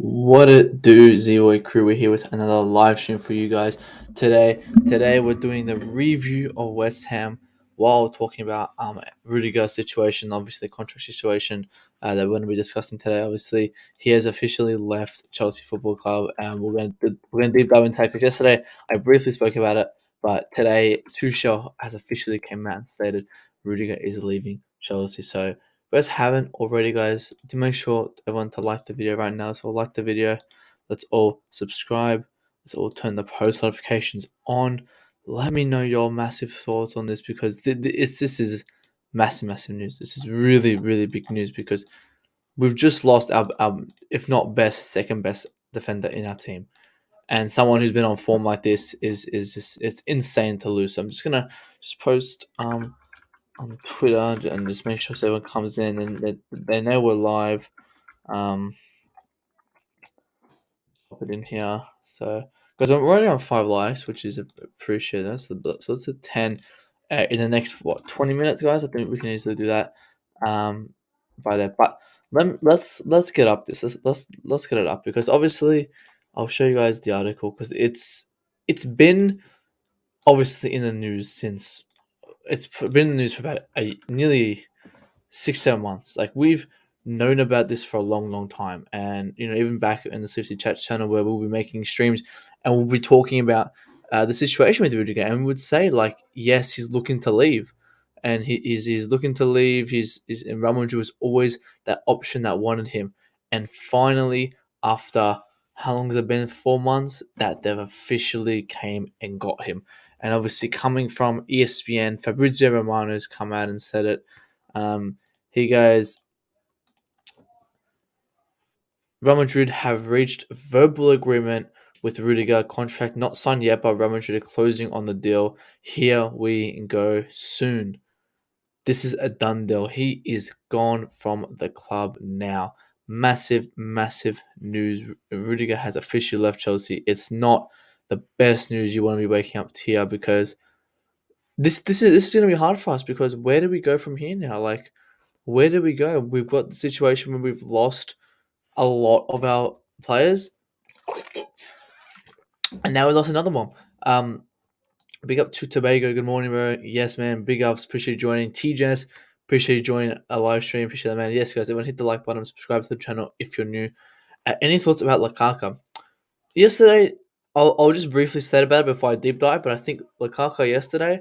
What it do, Z-Way crew? We're here with another live stream for you guys today. We're doing the review of West Ham while talking about Rudiger's situation, obviously the contract situation that we're going to be discussing today. Obviously, he has officially left Chelsea Football Club, and we're going to deep dive into that. Because yesterday I briefly spoke about it, but today Tuchel has officially came out and stated Rudiger is leaving Chelsea. So if you guys haven't already, guys, to make sure everyone to like the video right now. So like the video. Let's all subscribe. Let's all turn the post notifications on. Let me know your massive thoughts on this because this is massive news. This is really big news because we've just lost our if not best, second best defender in our team. And someone who's been on form like this is just it's insane to lose. So I'm just gonna just post on Twitter and just make sure so everyone comes in and they know we're live. Pop it in here. So, because I'm already on 5 likes, which is appreciated. So it's a 10 in the next 20 minutes, guys. I think we can easily do that. By that, but let's get up this. Let's get it up because obviously I'll show you guys the article because it's been obviously in the news since it's been in the news for about nearly 6 7 months. Like we've known about this for a long time, and even back in the CFC Chat channel where we'll be making streams and we'll be talking about the situation with Rudiger, and we would say like, yes, he's looking to leave, and he's looking to leave. He's and Real Madrid was always that option that wanted him, and finally after how long has it been? 4 months that they've officially came and got him. And obviously, coming from ESPN, Fabrizio Romano's come out and said it. He goes, Real Madrid have reached verbal agreement with Rudiger, contract not signed yet, but Real Madrid are closing on the deal. Here we go soon. This is a done deal. He is gone from the club now. Massive news. Rudiger has officially left Chelsea. It's not the best news you want to be waking up to here because this is going to be hard for us because where do we go from here now? Like, where do we go? We've got the situation where we've lost a lot of our players, and now we lost another one. Big up to Tobago. Good morning, bro. Yes, man. Big ups. Appreciate you joining. T-Jess, appreciate you joining a live stream. Appreciate that, man. Yes, guys, everyone hit the like button. Subscribe to the channel if you're new. Any thoughts about Lukaku? Yesterday, I'll just briefly say about it before I deep dive, but I think Lukaku yesterday,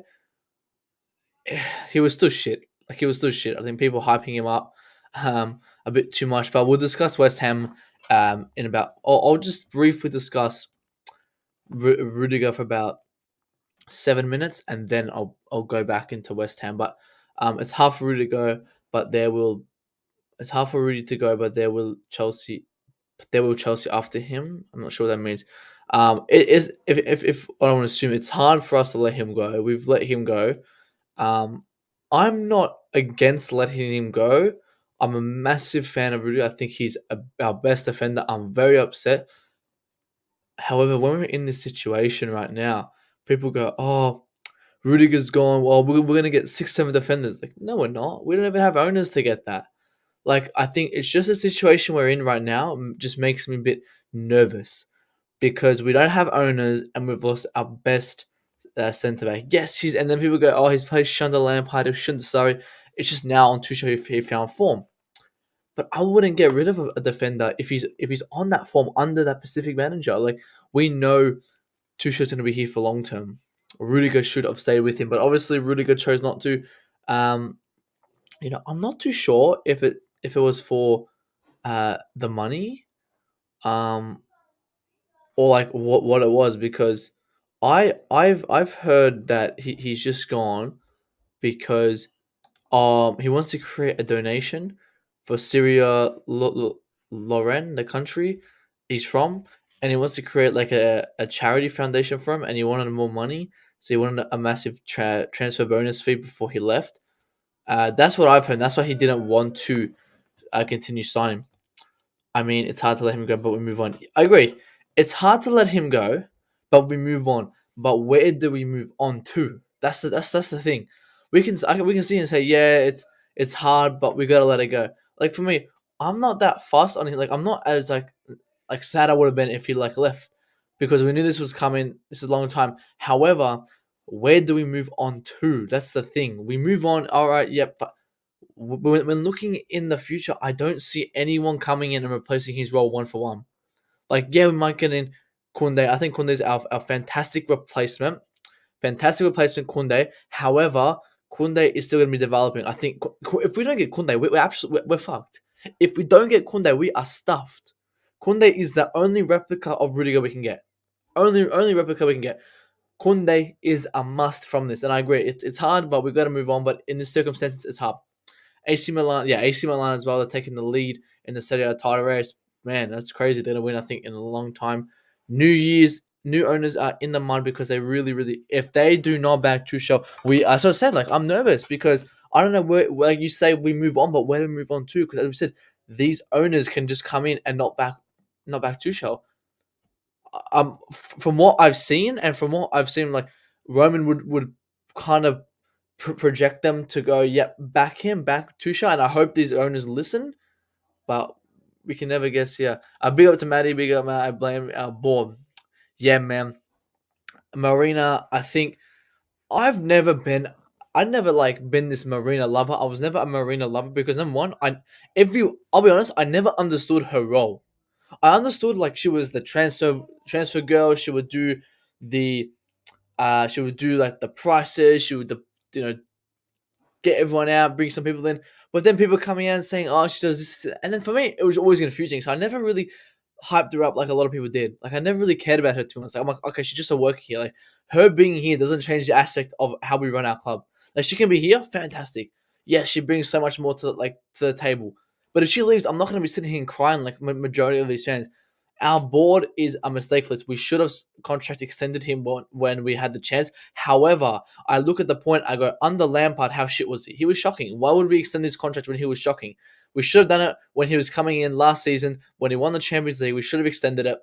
he was still shit. Like, he was still shit. I think people hyping him up a bit too much, but we'll discuss West Ham in about... I'll just briefly discuss Rudiger for about 7 minutes, and then I'll go back into West Ham. But it's hard for Rudy to go, but there will it's hard for Rudy to go, but there will Chelsea after him. I'm not sure what that means. It is if I don't want to assume it's hard for us to let him go. We've let him go. I'm not against letting him go. I'm a massive fan of Rudy. I think he's our best defender. I'm very upset. However, when we're in this situation right now, people go, "Oh, Rudiger's gone. Well, we're going to get 6 7 defenders." Like, no, we're not. We don't even have owners to get that. Like, I think it's just a situation we're in right now just makes me a bit nervous because we don't have owners and we've lost our best centre back. Yes, and then people go, "Oh, he's played Shunda Lampard, he shouldn't." Sorry, it's just now on Tuchel if he found form. But I wouldn't get rid of a defender if he's on that form under that Pacific manager. Like, we know Tuchel's going to be here for long term. Rudiger should have stayed with him, but obviously Rudiger chose not to. I'm not too sure if it was for the money, or like what it was because I've heard that he's just gone because he wants to create a donation for Syria, Lorraine, the country he's from, and he wants to create like a charity foundation for him, and he wanted more money, so he wanted a massive transfer bonus fee before he left. That's what I've heard. That's why he didn't want to continue signing. I mean, it's hard to let him go, but we move on. I agree. It's hard to let him go, but we move on. But where do we move on to? That's the thing. We can see and say, yeah, it's hard, but we gotta let it go. Like for me, I'm not that fussed on it. Like I'm not as like like sad I would have been if he like left, because we knew this was coming. This is a long time. However, where do we move on to? That's the thing. We move on. All right, yep. But when looking in the future, I don't see anyone coming in and replacing his role one for one. Like, yeah, we might get in Kunde. I think Kunde is our fantastic replacement. Fantastic replacement, Kunde. However, Kunde is still going to be developing. I think if we don't get Kunde, we're fucked. If we don't get Kunde, we are stuffed. Kunde is the only replica of Rudiger we can get. Only replica we can get. Kunde is a must from this, and I agree. It's hard, but we've got to move on. But in this circumstances, it's hard. AC Milan, yeah, AC Milan as well. They're taking the lead in the Serie A title race. Man, that's crazy. They're gonna win, I think, in a long time. New owners are in the mud because they really, if they do not back Tuchel, as I said, like I'm nervous because I don't know where like you say we move on, but where do we move on to? Because as we said, these owners can just come in and not back Tuchel. From what I've seen, like Roman would kind of project them to go, yep, back Tuchel, and I hope these owners listen, but we can never guess here. Big up to Maddie, big up Matt. I blame our board. Yeah, man. Marina, I think I never like been this Marina lover. I was never a Marina lover because number one, I'll be honest, I never understood her role. I understood like she was the transfer girl. The she would do like the prices. She would you know get everyone out, bring some people in. But then people coming out and saying, "Oh, she does this," and then for me, it was always confusing. So I never really hyped her up like a lot of people did. Like I never really cared about her too much. Like, I'm like, okay, she's just a worker here. Like her being here doesn't change the aspect of how we run our club. Like she can be here, fantastic. Yes, she brings so much more to the table. But if she leaves, I'm not going to be sitting here and crying like majority of these fans. Our board is a mistake for this. We should have contract extended him when we had the chance. However, I look at the point, I go, under Lampard, how shit was he? He was shocking. Why would we extend this contract when he was shocking? We should have done it when he was coming in last season, when he won the Champions League. We should have extended it.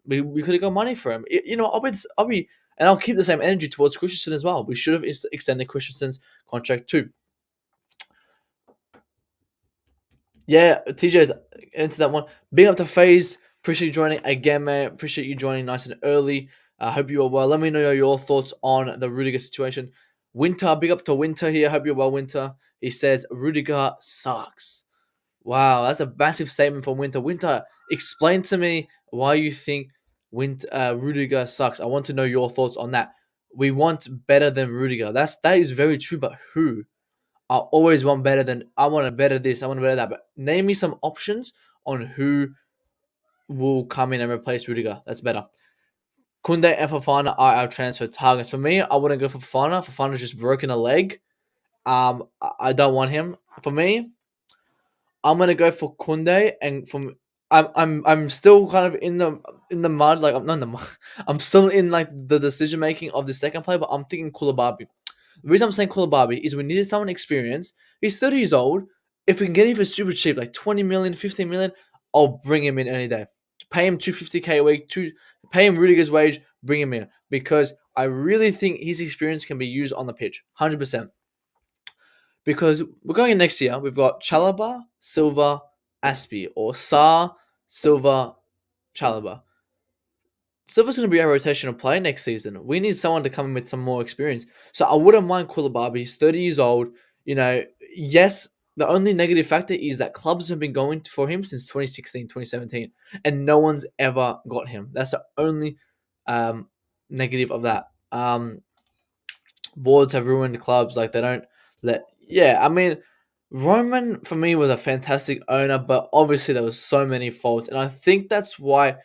We could have got money for him. And I'll keep the same energy towards Christensen as well. We should have extended Christensen's contract too. Yeah, TJ's into that one. Big up to FaZe. Appreciate you joining again, man. Appreciate you joining nice and early. I hope you are well. Let me know your thoughts on the Rudiger situation. Winter, big up to Winter here. Hope you're well, Winter. He says, Rudiger sucks. Wow, that's a massive statement from Winter. Winter, explain to me why you think Rudiger sucks. I want to know your thoughts on that. We want better than Rudiger. That is very true, but who? I always want better than I want to better this, I want to better that. But name me some options on who will come in and replace Rudiger. That's better. Kunde and Fofana are our transfer targets. For me, I wouldn't go for Fofana. Fofana's just broken a leg. I don't want him. For me, I'm gonna go for Kunde, and from I'm still kind of in the mud. Like I'm not in the mud. I'm still in like the decision making of the second play, but I'm thinking Koulibaly. The reason I'm saying Koulibaly is we needed someone experienced. He's 30 years old. If we can get him for super cheap, like 20 million, 15 million, I'll bring him in any day. Pay him 250k a week, pay him Rudiger's wage, bring him in. Because I really think his experience can be used on the pitch. 100%. Because we're going in next year, we've got Chalobah, Silva, Aspie, or Sa, Silva, Chalobah. Silva's going to be a rotational player next season. We need someone to come in with some more experience. So I wouldn't mind Koulibaly. He's 30 years old. Yes, the only negative factor is that clubs have been going for him since 2016, 2017, and no one's ever got him. That's the only negative of that. Boards have ruined clubs. Like, they don't let... Yeah, I mean, Roman, for me, was a fantastic owner, but obviously there was so many faults, and I think that's why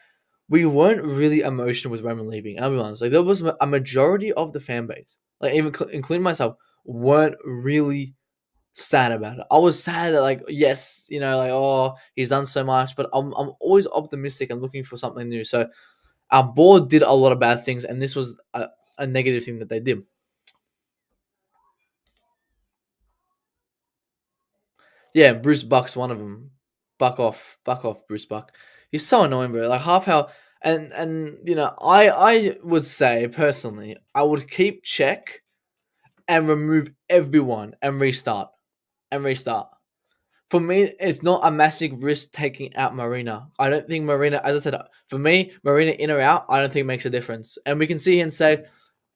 we weren't really emotional with Roman leaving. I'll be honest. Like, there was a majority of the fan base, like even including myself, weren't really sad about it. I was sad that, like, yes, like, oh, he's done so much, but I'm always optimistic and looking for something new. So our board did a lot of bad things, and this was a negative thing that they did. Yeah, Bruce Buck's one of them. Buck off, Bruce Buck. He's so annoying, bro. Like half how, and I would say personally, I would keep check and remove everyone and restart. For me, it's not a massive risk taking out Marina. I don't think Marina, as I said, for me, Marina in or out, I don't think makes a difference. And we can see and say,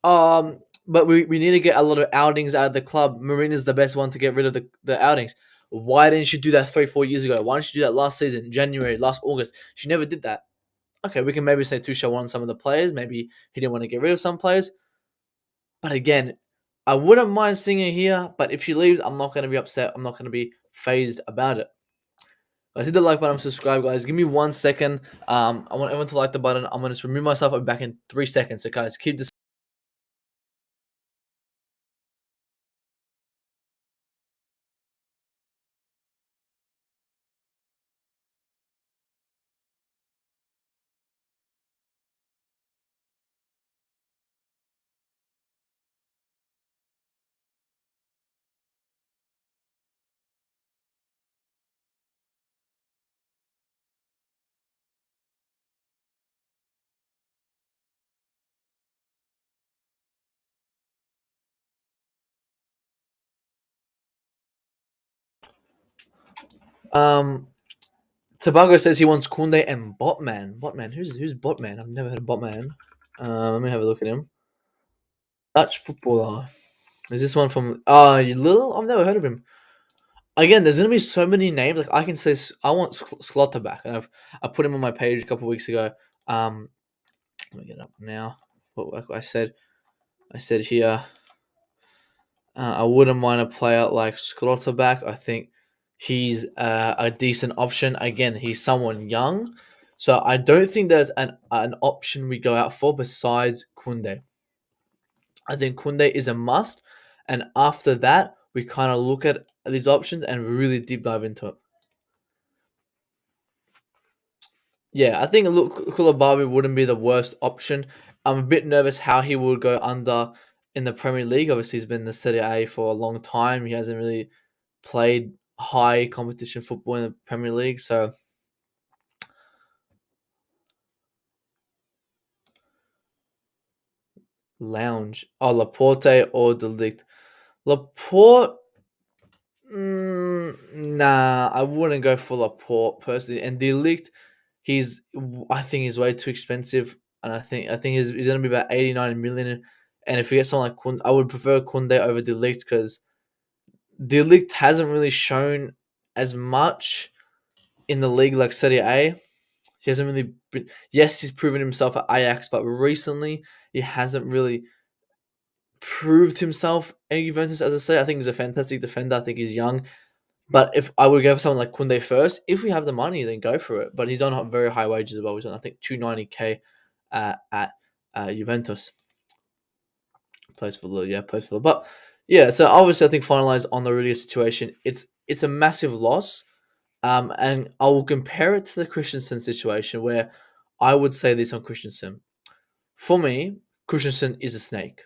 but we need to get a lot of outings out of the club. Marina's the best one to get rid of the outings. Why didn't you do that 3, 4 years ago? Why didn't you do that last season, January, last August? She never did that. Okay, we can maybe say Tuchel won some of the players. Maybe he didn't want to get rid of some players. But again, I wouldn't mind seeing her here. But if she leaves, I'm not going to be upset. I'm not going to be phased about it. Guys, hit the like button, subscribe, guys. Give me 1 second. I want everyone to like the button. I'm going to just remove myself. I'll be back in 3 seconds. So, guys, keep this. Um, Tobago says he wants Kunde and Botman. Botman, who's Botman? I've never heard of Botman. Let me have a look at him. Dutch footballer. Is this one from? Little? I've never heard of him. Again, there's gonna be so many names. Like I can say, I want Slotter back, and I put him on my page a couple of weeks ago. Let me get it up now. What I said here. I wouldn't mind a player like Schlotterbeck. I think he's a decent option. Again, he's someone young, so I don't think there's an option we go out for besides Kunde. I think Kunde is a must, and after that, we kind of look at these options and really deep dive into it. Yeah, I think Koulibaly wouldn't be the worst option. I'm a bit nervous how he would go under in the Premier League. Obviously, he's been in the Serie A for a long time. He hasn't really played high competition football in the Premier League. So lounge. Oh, Laporte or De Ligt. Laporte. Nah, I wouldn't go for Laporte personally. And De Ligt, I think he's way too expensive, and I think he's going to be about 89 million. And if you get someone like Kunde, I would prefer Kunde over De Ligt because De Ligt hasn't really shown as much in the league like Serie A. He hasn't really been. Yes, he's proven himself at Ajax, but recently he hasn't really proved himself at Juventus. As I say, I think he's a fantastic defender. I think he's young. But if I would go for someone like Kunde first, if we have the money, then go for it. But he's on very high wages as well. He's on, I think, 290k at Juventus. Plays for the. But yeah, so obviously, I think finalize on the Rudiger situation. It's a massive loss. And I will compare it to the Christensen situation where I would say this on Christensen. For me, Christensen is a snake.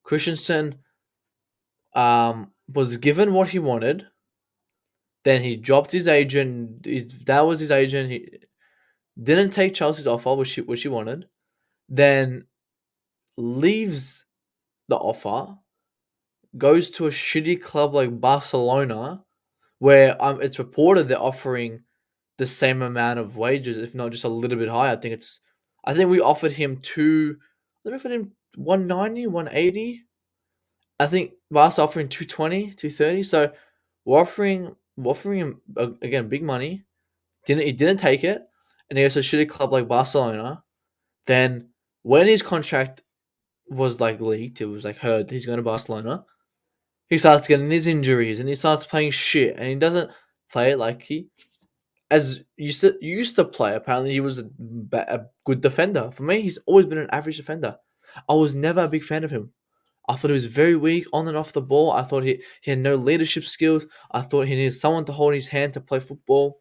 Christensen was given what he wanted. Then he dropped his agent. That was his agent. He didn't take Chelsea's offer, which he wanted. Then leaves the offer, goes to a shitty club like Barcelona, where it's reported they're offering the same amount of wages, if not just a little bit higher. I think we offered him let me offer him 190, 180. I think Barca offering 220, 230. So we're offering him again big money. He didn't take it, and he goes to a shitty club like Barcelona. Then when his contract was like leaked, it was like heard he's going to Barcelona. He starts getting his injuries and he starts playing shit, and he doesn't play like he as used to play. Apparently, he was a good defender. For me, he's always been an average defender. I was never a big fan of him. I thought he was very weak on and off the ball. I thought he had no leadership skills. I thought he needed someone to hold his hand to play football.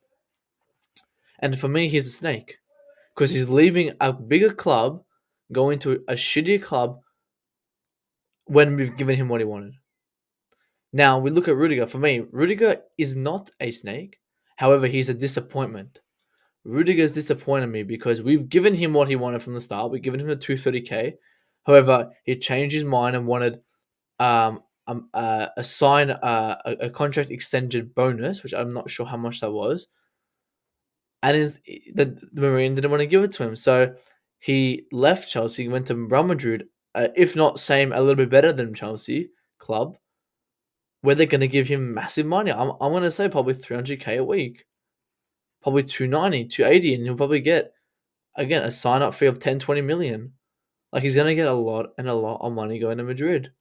And for me, he's a snake because he's leaving a bigger club, going to a shittier club when we've given him what he wanted. Now we look at Rudiger. For me, Rudiger is not a snake. However, he's a disappointment. Rudiger's disappointed me because we've given him what he wanted from the start. We've given him the 230k. However, he changed his mind and wanted sign a contract extension bonus, which I'm not sure how much that was, and the Marine didn't want to give it to him, so he left Chelsea, went to Real Madrid, if not same, a little bit better than Chelsea club, where they're going to give him massive money. I'm going to say probably 300k a week, probably 290, 280, and he'll probably get again a sign up fee of 10, 20 million. Like he's going to get a lot and a lot of money going to Madrid.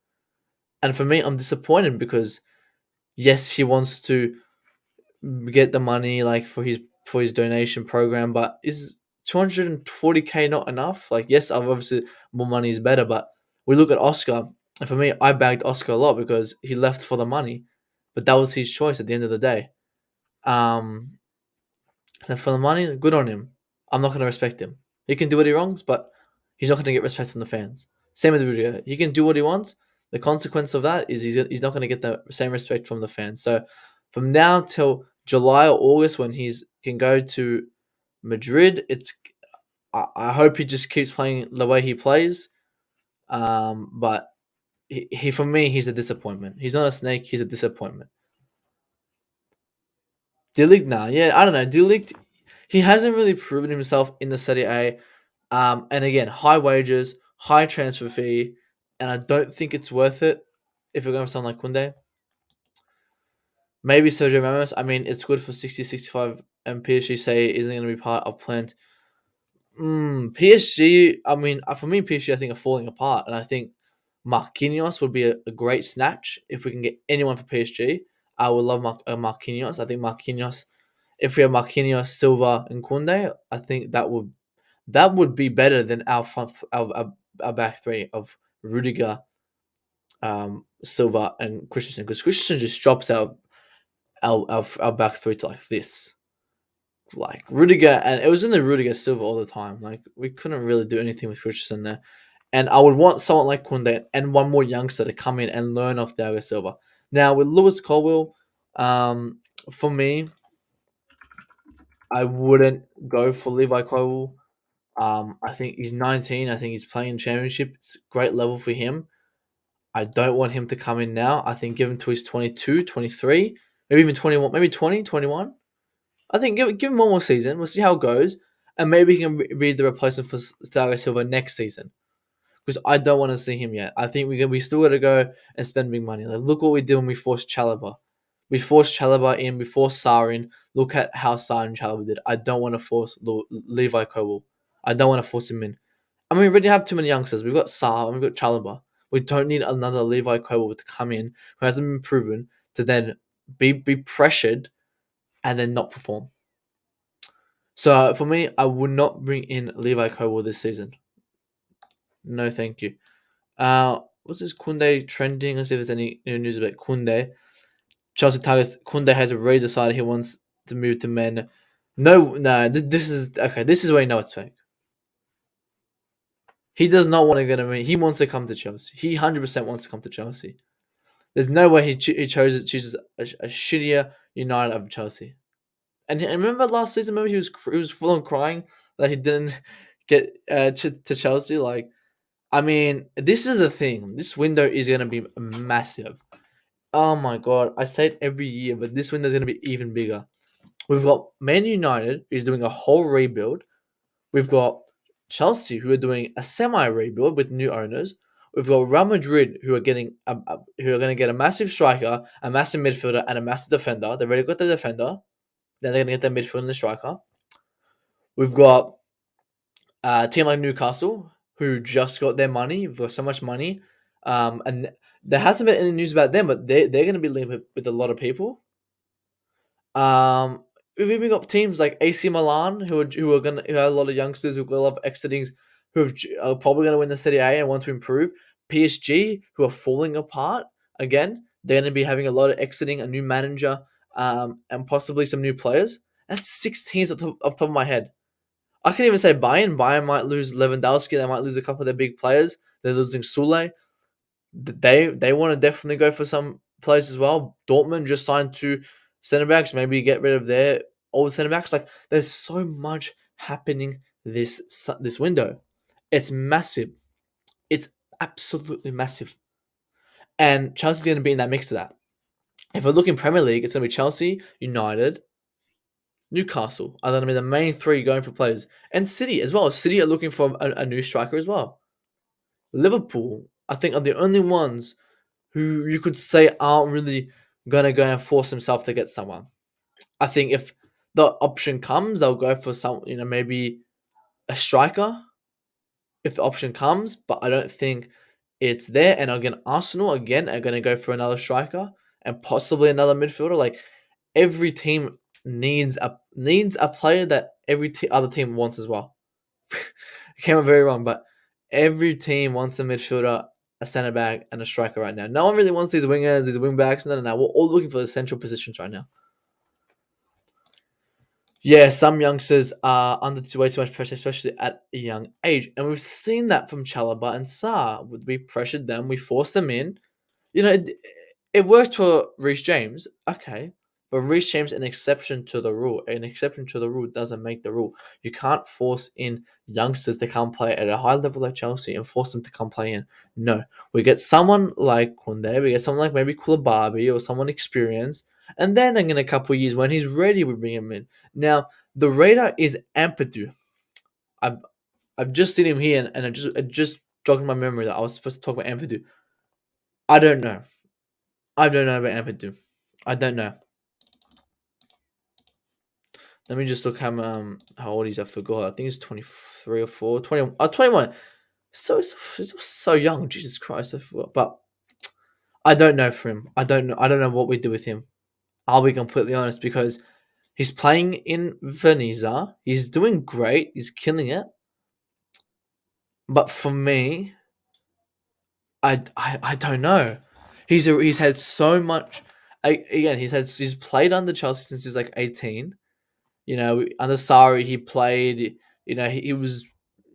And for me, I'm disappointed because yes, he wants to get the money like for his donation program, but is 240k not enough? Like yes, obviously more money is better, but we look at Oscar, and for me, I bagged Oscar a lot because he left for the money, but that was his choice at the end of the day. Um, and for the money, good on him. I'm not going to respect him. He can do what he wrongs, but he's not going to get respect from the fans. Same with Rudiger. He can do what he wants. The consequence of that is he's not going to get the same respect from the fans. So from now till July or August, when he's can go to Madrid, I hope he just keeps playing the way he plays. But he for me, he's a disappointment. He's not a snake. He's a disappointment. De Ligt, nah, yeah, I don't know. De Ligt, he hasn't really proven himself in the Serie A. And again, high wages, high transfer fee, and I don't think it's worth it if you're going for someone like Kunde. Maybe Sergio Ramos. I mean, it's good for 60, 65, and PSG say isn't going to be part of planned. PSG, I mean, for me, PSG, I think are falling apart, and I think Marquinhos would be a great snatch if we can get anyone for PSG. I would love Marquinhos. I think Marquinhos, if we have Marquinhos, Silva, and Kunde, I think that would be better than our front, our back three of Rudiger, Silva, and Christensen, because Christensen just drops our back three to like this. Like Rudiger, and it was in the Rudiger Silva all the time. Like we couldn't really do anything with Christensen there. And I would want someone like Kunde and one more youngster to come in and learn off Thiago Silva. Now with Lewis Colwill, for me, I wouldn't go for Levi Colwill. I think he's 19. I think he's playing championship. It's a great level for him. I don't want him to come in now. I think give him to his 22, 23, maybe even 21, maybe 20, 21. I think give him one more season. We'll see how it goes. And maybe he can be the replacement for Thiago Silva next season. Because I don't want to see him yet. I think we still got to go and spend big money. Like, look what we did when we forced Chalobah. We forced Chalobah in. We forced Sarr in. Look at how Sarr and Chalobah did. I don't want to force Levi Colwill. I don't want to force him in. I mean, we already have too many youngsters. We've got Sarr and we've got Chalobah. We don't need another Levi Colwill to come in who hasn't been proven to then be pressured and then not perform. So for me, I would not bring in Levi Colwill this season. No, thank you. What's this Kunde trending? Let's see if there's any news about Kunde. Chelsea targets Kunde has already decided he wants to move to men. No, this is okay. This is where you know it's fake. He does not want to go to me. He wants to come to Chelsea. He 100% wants to come to Chelsea. There's no way he chooses a shittier United over Chelsea. And remember last season, maybe he was full on crying that he didn't get to Chelsea. Like, I mean, this is the thing. This window is going to be massive. Oh my god, I say it every year, but this window is going to be even bigger. We've got Man United, who's doing a whole rebuild. We've got Chelsea, who are doing a semi-rebuild with new owners. We've got Real Madrid, who are going to get a massive striker, a massive midfielder, and a massive defender. They've already got the defender. Then they're going to get their midfielder and the striker. We've got a team like Newcastle, who just got their money. We've got so much money. And there hasn't been any news about them, but they're going to be linked with a lot of people. We've even got teams like AC Milan who have a lot of youngsters who've got a lot of exitings who are probably going to win the Serie A and want to improve. PSG who are falling apart again. They're going to be having a lot of exiting, a new manager, and possibly some new players. That's 6 teams off the top of my head. I can even say Bayern. Bayern might lose Lewandowski. They might lose a couple of their big players. They're losing Sule. They want to definitely go for some players as well. Dortmund just signed 2 centre backs. Maybe get rid of their old centre backs. Like there's so much happening this window. It's massive. It's absolutely massive. And Chelsea's going to be in that mix of that. If we're looking Premier League, it's going to be Chelsea, United, Newcastle are going to be the main three going for players. And City as well. City are looking for a new striker as well. Liverpool, I think, are the only ones who you could say aren't really going to go and force themselves to get someone. I think if the option comes, they'll go for some, maybe a striker if the option comes, but I don't think it's there. And again, Arsenal again are going to go for another striker and possibly another midfielder. Like every team needs a player that every other team wants as well. It came out very wrong, but every team wants a midfielder, a centre back, and a striker right now. No one really wants these wingers, these wing backs. No. We're all looking for the central positions right now. Yeah, some youngsters are under way too much pressure, especially at a young age. And we've seen that from Chalobah and Sarr. We pressured them, we forced them in. It worked for Reece James, okay. But Reece James, an exception to the rule. An exception to the rule doesn't make the rule. You can't force in youngsters to come play at a high level like Chelsea and force them to come play in. No. We get someone like Koundé, we get someone like maybe Koulibaly or someone experienced. And then in a couple of years, when he's ready, we bring him in. Now, the radar is Ampadu. I've just seen him here, and it just jogged my memory that I was supposed to talk about Ampadu. I don't know. I don't know about Ampadu. I don't know. Let me just look how old he's. I forgot. I think he's 23 or 4. 20, 21. So young. Jesus Christ, I forgot. But I don't know for him. I don't know what we do with him. I'll be completely honest, because he's playing in Veneza. He's doing great. He's killing it. But for me, I don't know. He's had so much. Again, he's played under Chelsea since he was like 18. Under Sarri he played. He was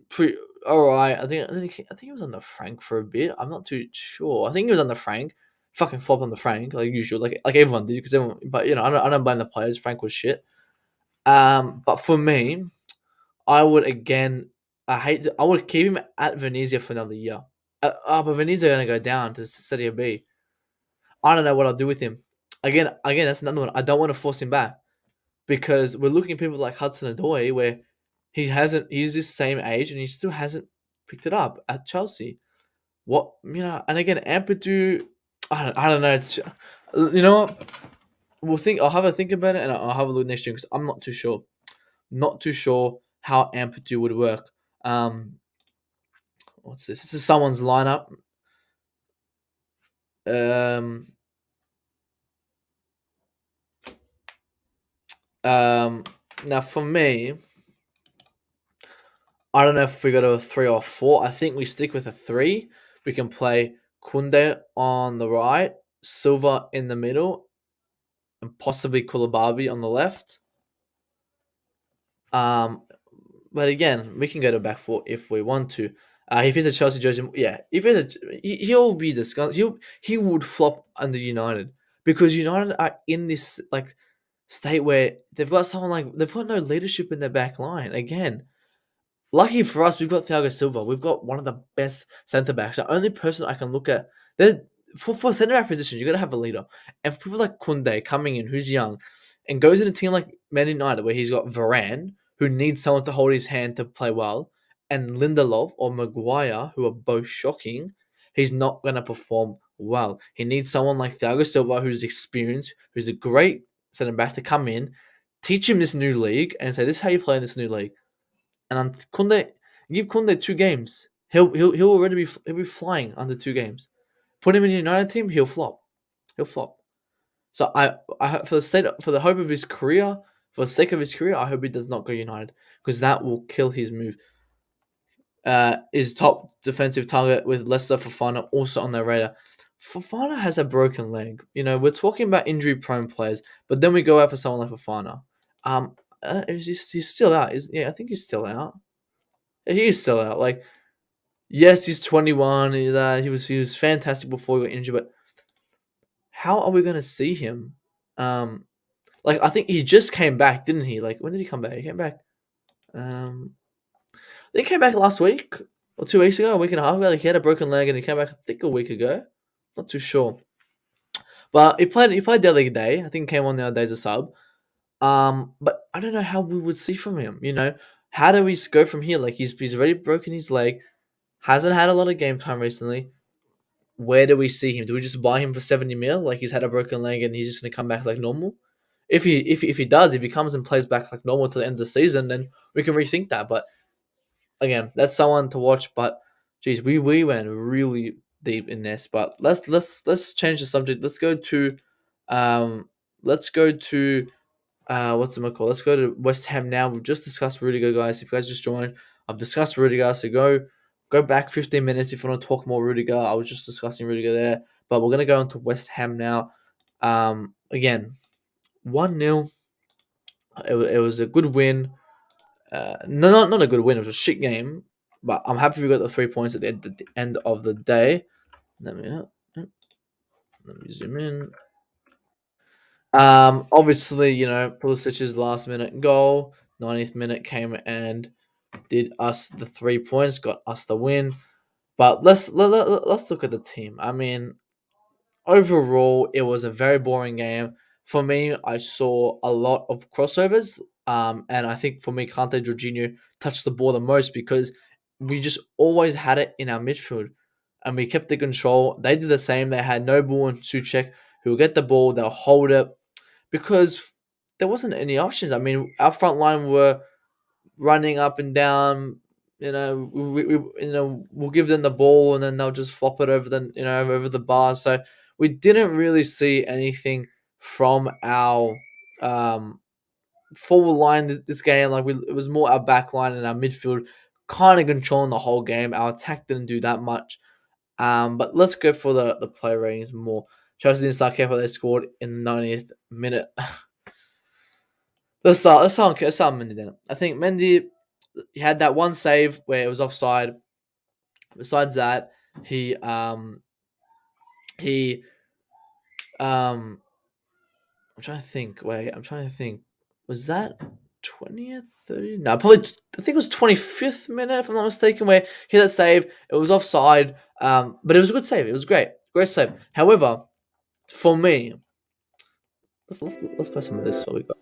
pretty all right. I think he was on the Frank for a bit. I'm not too sure. I think he was on the Frank. Fucking flop on the Frank like usual, like everyone did, because everyone. But I don't blame the players. Frank was shit. But for me, I would again. I would keep him at Venezia for another year. But Venezia are gonna go down to Serie B. I don't know what I'll do with him. Again, that's another one. I don't want to force him back, because we're looking at people like Hudson-Odoi, where he's this same age and he still hasn't picked it up at Chelsea. And again, Ampadu, I don't know. You know what? I'll have a think about it, and I'll have a look next year, because I'm not too sure. Not too sure how Ampadu would work. What's this? This is someone's lineup. Now for me, I don't know if we go to a 3 or 4. I think we stick with a 3. We can play Koundé on the right, Silva in the middle, and possibly Koulibaly on the left. But again, we can go to back 4 if we want to. If he's a Chelsea jersey, yeah, he'll be disgusted. He would flop under United, because United are in this like state where they've got no leadership in their back line. Again, lucky for us, we've got Thiago Silva. We've got one of the best centre backs. The only person I can look at for centre back positions, you got to have a leader. And for people like Koundé coming in, who's young, and goes in a team like Man United, where he's got Varane, who needs someone to hold his hand to play well, and Lindelof or Maguire, who are both shocking, he's not going to perform well. He needs someone like Thiago Silva, who's experienced, who's a great centre back, to come in, teach him this new league, and say, "This is how you play in this new league." And give Koundé 2 games. He'll already be flying under 2 games. Put him in a United team, he'll flop. So I hope, for the hope of his career, for the sake of his career, I hope he does not go United, because that will kill his move. His top defensive target with Leicester, Fofana, also on their radar. Fofana has a broken leg. We're talking about injury-prone players, but then we go out for someone like Fofana. He's still out. I think he's still out. He is still out. Like, yes, he's 21. He was fantastic before he got injured, but how are we going to see him? I think he just came back, didn't he? Like, when did he come back? He came back. He came back last week or 2 weeks ago, a week and a half ago. Like, he had a broken leg and he came back, I think, a week ago. Not too sure. But he played the other day. I think he came on the other day as a sub. But I don't know how we would see from him. How do we go from here? Like he's already broken his leg, hasn't had a lot of game time recently. Where do we see him? Do we just buy him for 70 mil? Like he's had a broken leg and he's just gonna come back like normal? If he comes and plays back like normal to the end of the season, then we can rethink that. But again, that's someone to watch. But geez, we went really deep in this. But let's change the subject. Um let's go to what's it called? Let's go to West Ham now. We've just discussed Rudiger, guys. If you guys just joined, I've discussed Rudiger. So go back 15 minutes if you want to talk more Rudiger. I was just discussing Rudiger there, but we're gonna go into West Ham now. Again, 1-0. It was a good win. No, not a good win. It was a shit game, but I'm happy we got the 3 points at the end of the day. Let me zoom in. Obviously, Pulisic's last minute goal, 90th minute came and did us the 3 points, got us the win. But let's look at the team. I mean, overall, it was a very boring game. For me, I saw a lot of crossovers. And I think for me, Kante Jorginho touched the ball the most because we just always had it in our midfield. And we kept the control. They did the same. They had Noble and Suchek who would get the ball, they'll hold it. Because there wasn't any options. I mean, our front line were running up and down. We'll give them the ball and then they'll just flop it over the bar. So we didn't really see anything from our forward line this game. It was more our back line and our midfield kind of controlling the whole game. Our attack didn't do that much. But let's go for the player ratings more. Chelsea didn't start careful. They scored in the 90th minute. Let's start Mendy then. I think Mendy, he had that one save where it was offside. Besides that, I'm trying to think. Was that 20th, 30th? No, probably. I think it was 25th minute, if I'm not mistaken, where he had that save. It was offside, but it was a good save. It was great save. However, for me, let's play some of this. What we got?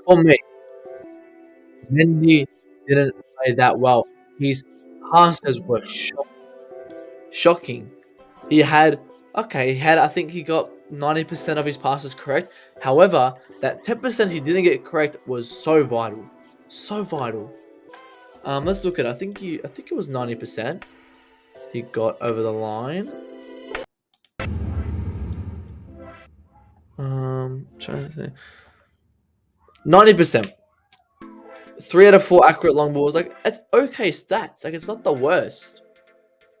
For me, Mendy didn't play that well. His passes were shocking. I think he got 90% of his passes correct. However, that 10% he didn't get correct was so vital. So vital. Let's look at it. I think it was 90% he got over the line. Trying to think. 90%. 3 out of 4 accurate long balls. Like, it's okay stats. Like, it's not the worst.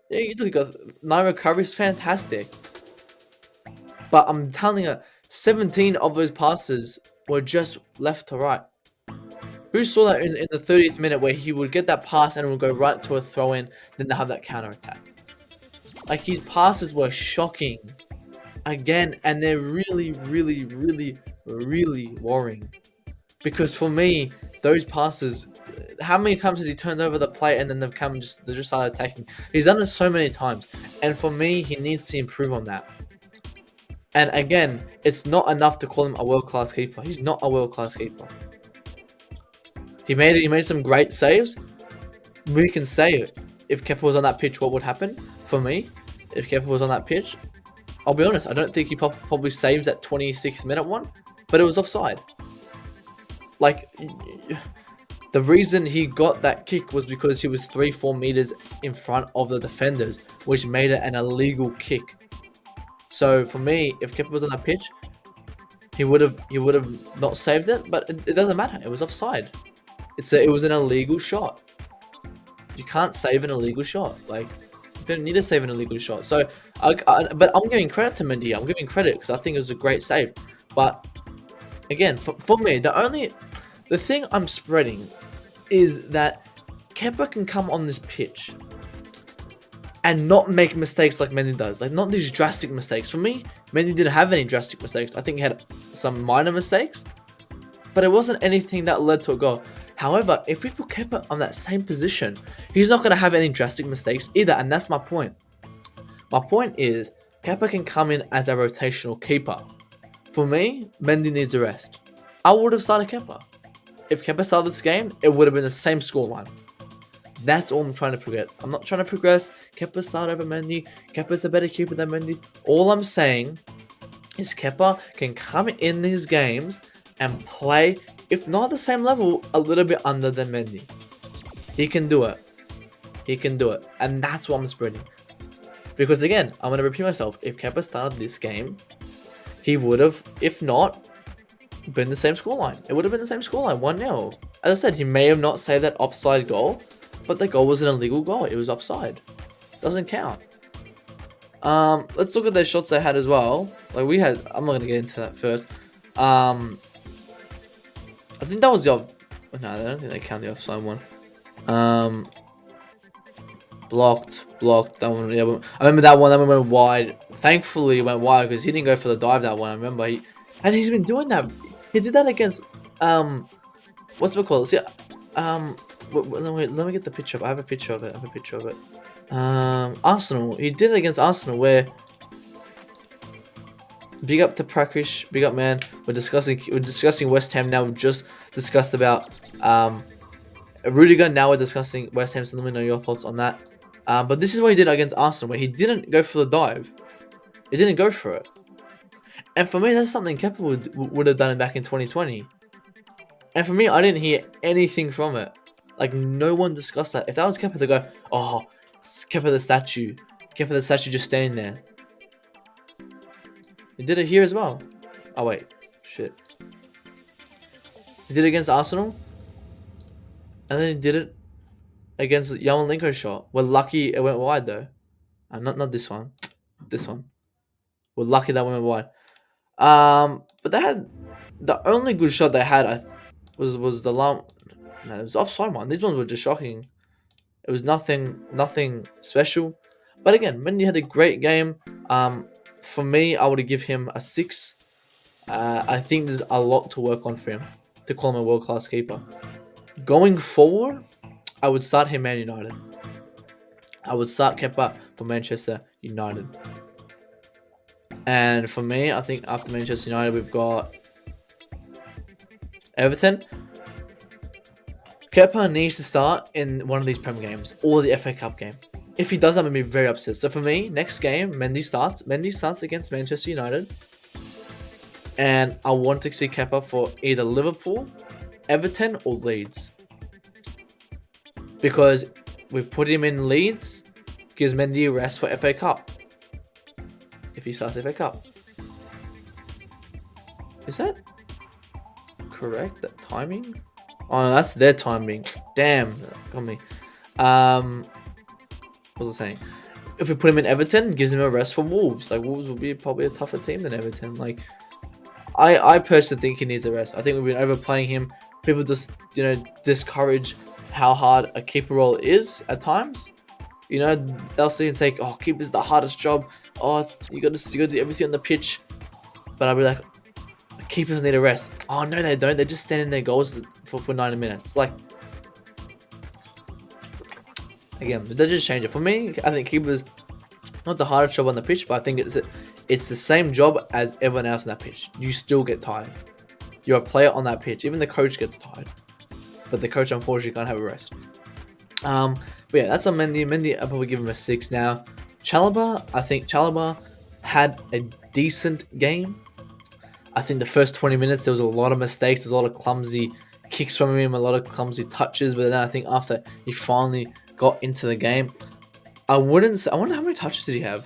Yeah, you got 9 recoveries. Fantastic. But I'm telling you, 17 of those passes were just left to right. Who saw that in the 30th minute where he would get that pass and it would go right to a throw-in, then they have that counter attack? Like, his passes were shocking. Again, and they're really, really, really, really worrying. Because for me, those passes, how many times has he turned over the plate and then they just started attacking? He's done it so many times. And for me, he needs to improve on that. And again, it's not enough to call him a world-class keeper. He's not a world-class keeper. He made some great saves. We can say if Kepa was on that pitch, what would happen? For me, if Kepa was on that pitch, I'll be honest, I don't think he probably saves that 26th minute one, but it was offside. Like, the reason he got that kick was because he was 3-4 meters in front of the defenders, which made it an illegal kick. So for me, if Kepa was on that pitch, he would have not saved it, but it doesn't matter. It was offside. It was an illegal shot. You can't save an illegal shot. Like, you don't need to save an illegal shot. So, but I'm giving credit to Mendy. I'm giving credit because I think it was a great save. But again, for me, the thing I'm spreading is that Kepa can come on this pitch and not make mistakes like Mendy does. Like, not these drastic mistakes. For me, Mendy didn't have any drastic mistakes. I think he had some minor mistakes, but it wasn't anything that led to a goal. However, if we put Kepa on that same position, he's not going to have any drastic mistakes either, and that's my point. My point is, Kepa can come in as a rotational keeper. For me, Mendy needs a rest. I would have started Kepa. If Kepa started this game, it would have been the same scoreline. That's all I'm trying to progress. I'm not trying to progress. Kepa started over Mendy. Kepa's a better keeper than Mendy. All I'm saying is Kepa can come in these games and play, if not the same level, a little bit under than Mendy. He can do it. He can do it. And that's what I'm spreading. Because again, I'm going to repeat myself. If Kepa started this game, he would have, if not, been the same scoreline. It would have been the same scoreline, 1-0. As I said, he may have not saved that offside goal, but the goal was an illegal goal. It was offside. Doesn't count. Let's look at the shots they had as well. Like we had, I'm not gonna get into that first. I think that was the no, I don't think they count the offside one. Blocked. That one. Yeah, I remember that one. That one went wide. Thankfully, it went wide because he didn't go for the dive. That one, I remember. And he's been doing that. He did that against what's it called? See, let me get the picture up. I have a picture of it. Arsenal. He did it against Arsenal where. Big up to Prakish. Big up, man. We're discussing West Ham now. We've just discussed about Rudiger. Now we're discussing West Ham. So let me know your thoughts on that. But this is what he did against Arsenal, where he didn't go for the dive. He didn't go for it. And for me, that's something Kepa would have done back in 2020. And for me, I didn't hear anything from it. Like, no one discussed that. If that was Kepa, they'd go, oh, Kepa the statue. Kepa the statue just standing there. He did it here as well. Oh, wait. Shit. He did it against Arsenal. And then he did it against Yarmolenko's shot. We're lucky it went wide, though. Not this one. This one. We're lucky that went wide. But they had... The only good shot they had was the long... No, it was offside one. These ones were just shocking. It was nothing special. But again, Mendy had a great game. For me, I would give him a 6. I think there's a lot to work on for him to call him a world-class keeper. Going forward, I would start him Man United. I would start Kepa for Manchester United. And for me, I think after Manchester United, we've got Everton. Kepa needs to start in one of these Prem games or the FA Cup game. If he does, I'm going to be very upset. So for me, next game, Mendy starts. Mendy starts against Manchester United. And I want to see Kepa for either Liverpool, Everton, or Leeds. Because we put him in Leeds, gives Mendy a rest for FA Cup. If he starts FA Cup. Is that correct? That timing? Oh, no, that's their timing. Damn. Got me. What was I saying? If we put him in Everton, gives him a rest for Wolves. Like, Wolves will be probably a tougher team than Everton. Like, I personally think he needs a rest. I think we've been overplaying him. People just, discourage how hard a keeper role is at times. They'll see and say, oh, keeper's the hardest job. Oh, you got to do everything on the pitch. But I'll be like, keepers need a rest. Oh, no, they don't. They're just standing their goals for 90 minutes. Like, again, they just change it. For me, I think keeper's not the hardest job on the pitch, but I think it's the same job as everyone else on that pitch. You still get tired. You're a player on that pitch. Even the coach gets tired. But the coach, unfortunately, can't have a rest. But yeah, that's on Mendy. Mendy, I'll probably give him a 6 now. Chalobah, I think Chalobah had a decent game. I think the first 20 minutes, there was a lot of mistakes. There's a lot of clumsy kicks from him, a lot of clumsy touches. But then I think after he finally got into the game, I wonder how many touches did he have?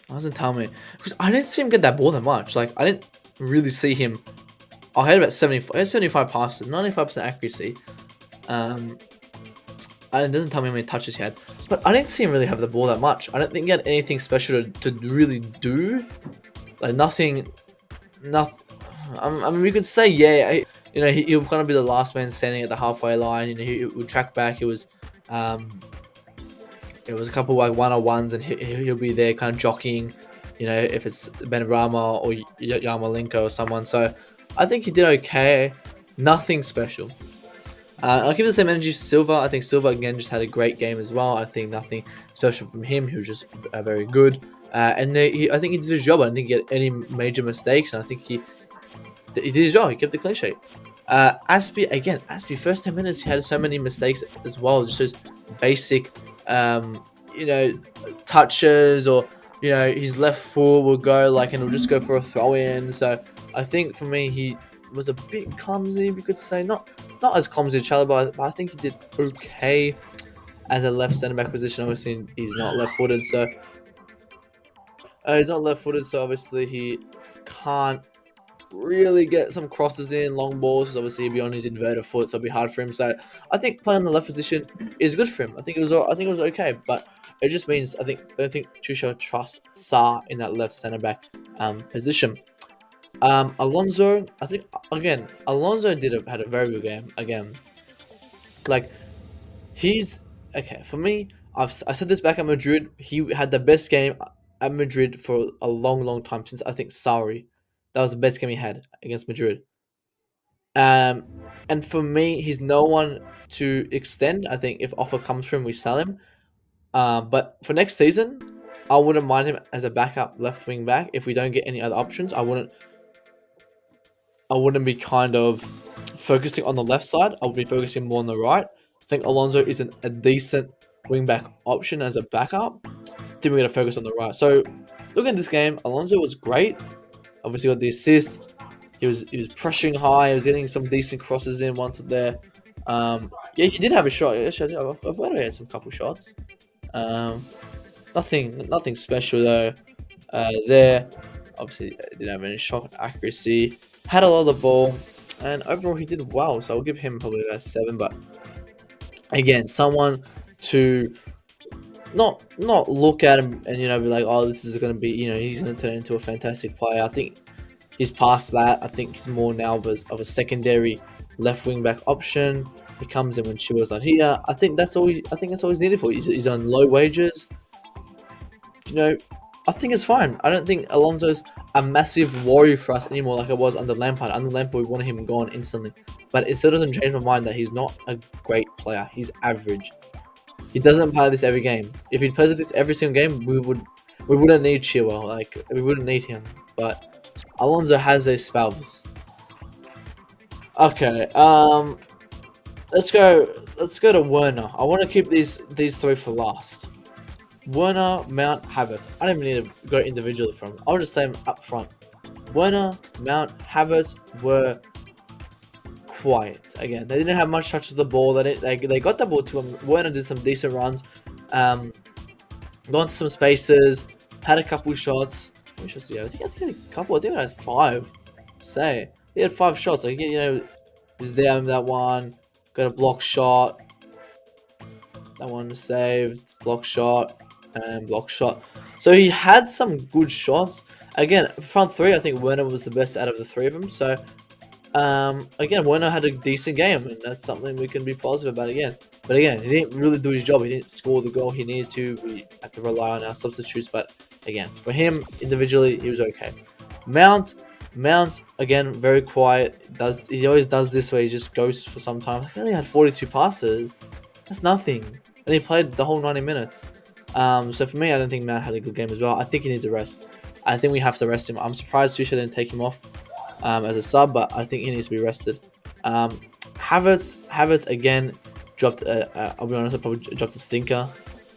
Doesn't tell me. Because I didn't see him get that ball that much. Like, I didn't really see him. I had about 75 passes, 95% accuracy. It doesn't tell me how many touches he had. But I didn't see him really have the ball that much. I don't think he had anything special to really do. Like, nothing. I mean, we could say, yeah, he'll kind of be the last man standing at the halfway line. He would track back. It was a couple like one-on-ones, and he'll be there kind of jockeying. If it's Benrahma or Yarmolenko or someone. So I think he did okay. Nothing special. I'll give the same energy to Silva. I think Silva again just had a great game as well. I think nothing especially from him. He was just very good. And I think he did his job. I don't think he had any major mistakes, and I think he did his job. He kept the clean sheet. Aspie, first 10 minutes, he had so many mistakes as well. Just those basic, you know, touches, or, you know, his left foot will go like, and he'll just go for a throw in. So I think for me, he was a bit clumsy, we could say. Not as clumsy as Chalobah, but I think he did okay as a left centre back position. Obviously, he's not left footed, so obviously he can't really get some crosses in, long balls, because obviously he'd be on his inverted foot, so it'd be hard for him. So I think playing on the left position is good for him. I think it was okay, but it just means I don't think Tuchel trusts Sa in that left centre back position. Alonso, I think again, Alonso had a very good game again. Like, he's okay for me. I said this back at Madrid. He had the best game at Madrid for a long time, since I think Sarri. That was the best game he had against Madrid. And for me, he's no one to extend. I think if offer comes from him, we sell him. But for next season, I wouldn't mind him as a backup left wing back. If we don't get any other options, I wouldn't be kind of focusing on the left side. I would be focusing more on the right. I think Alonso isn't a decent wing back option as a backup. Then we're going to focus on the right. So looking at this game, Alonso was great. Obviously got the assist. He was pressuring high. He was getting some decent crosses in once there. Yeah, he did have a shot. Actually, I've heard he had some couple shots. Nothing special though. There, obviously didn't have any shot accuracy. Had a lot of the ball, and overall he did well. So I'll give him probably a 7. But again, someone to not look at him and, you know, be like, oh, this is going to be, you know, he's going to turn into a fantastic player. I think he's past that. I think he's more now of a secondary left wing back option. He comes in when Chiwa's not here. I think that's all. I think that's all he's needed for. He's on low wages. You know, I think it's fine. I don't think Alonso's a massive worry for us anymore, like it was under Lampard. Under Lampard, we wanted him gone instantly. But it still doesn't change my mind that he's not a great player. He's average. He doesn't play this every game. If he plays this every single game, we wouldn't need Chilwell. Like, we wouldn't need him. But Alonso has those spells. Okay. Let's go to Werner. I want to keep these 3 for last. Werner, Mount, Havertz. I don't even need to go individually from them. I'll just say them up front. Werner, Mount, Havertz were quiet. Again, they didn't have much touches of the ball. They got the ball to him. Werner did some decent runs. Gone to some spaces. Had a couple shots. How many shots did he have? I think he had a couple. I think I had 5. Say. He had 5 shots. Like, you know, he was there in that one. Got a block shot. That one saved. Block shot. And block shot. So he had some good shots. Again, front 3, I think Werner was the best out of the 3 of them. So, again, Werner had a decent game, and that's something we can be positive about again. But again, he didn't really do his job. He didn't score the goal he needed to. We had to rely on our substitutes. But again, for him individually, he was okay. Mount, again, very quiet. He always does this where he just goes for some time. He only had 42 passes. That's nothing. And he played the whole 90 minutes. So for me, I don't think Mount had a good game as well. I think he needs a rest. I think we have to rest him. I'm surprised Tuchel didn't take him off as a sub, but I think he needs to be rested. Havertz again dropped. I'll be honest, I probably dropped a stinker,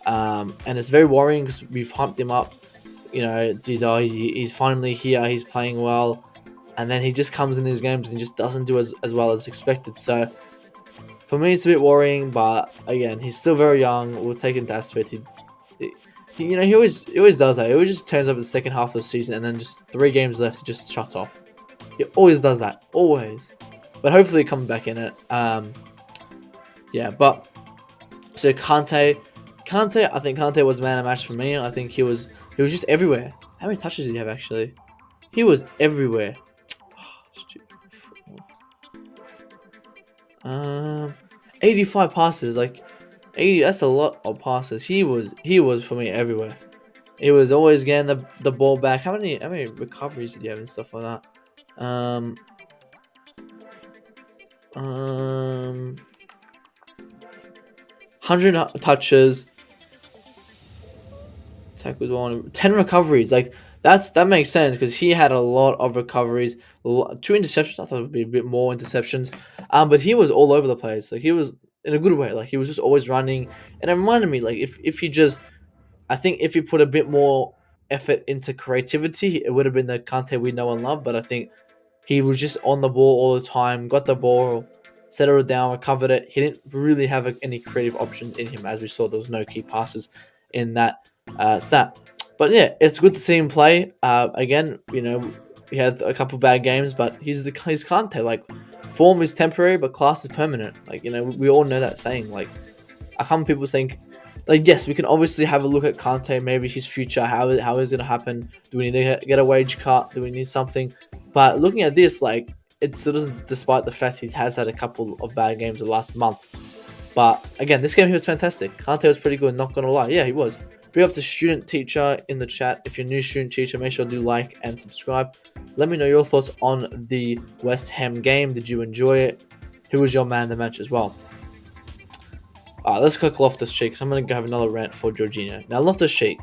and it's very worrying because we've hyped him up. You know, he's finally here. He's playing well, and then he just comes in these games and just doesn't do as well as expected. So for me, it's a bit worrying. But again, he's still very young. We'll take into aspect. You know, he always does that. He always just turns over the second half of the season, and then just 3 games left, he just shuts off. He always does that, always. But hopefully, he comes back in it. Yeah, but so Kante, I think Kante was man of match for me. I think he was just everywhere. How many touches did he have actually? He was everywhere. 85 passes, like 80. That's a lot of passes. He was for me everywhere. He was always getting the ball back. How many recoveries did he have and stuff like that? 100 touches, good one. 10 recoveries. Like that makes sense because he had a lot of recoveries. 2 interceptions. I thought it would be a bit more interceptions. But he was all over the place. Like he was in a good way. Like he was just always running, and it reminded me like if he just, I think if he put a bit more effort into creativity, it would have been the Kante we know and love. But I think he was just on the ball all the time, got the ball, settled it down, recovered it. He didn't really have any creative options in him, as we saw. There was no key passes in that stat. But yeah, it's good to see him play. Again, he had a couple bad games, but he's Kante. Like, form is temporary, but class is permanent. Like, we all know that saying. Like, I come people think, like, yes, we can obviously have a look at Kante, maybe his future, how is it going to happen? Do we need to get a wage cut? Do we need something? But looking at this, like, it still doesn't, despite the fact he has had a couple of bad games the last month. But again, this game he was fantastic. Kante was pretty good, not gonna lie. Yeah, he was. Bring up the student teacher in the chat. If you're a new student teacher, make sure to do like and subscribe. Let me know your thoughts on the West Ham game. Did you enjoy it? Who was your man of the match as well? Let's click Loftus-Cheek, because I'm going to have another rant for Jorginho. Now, Loftus-Cheek,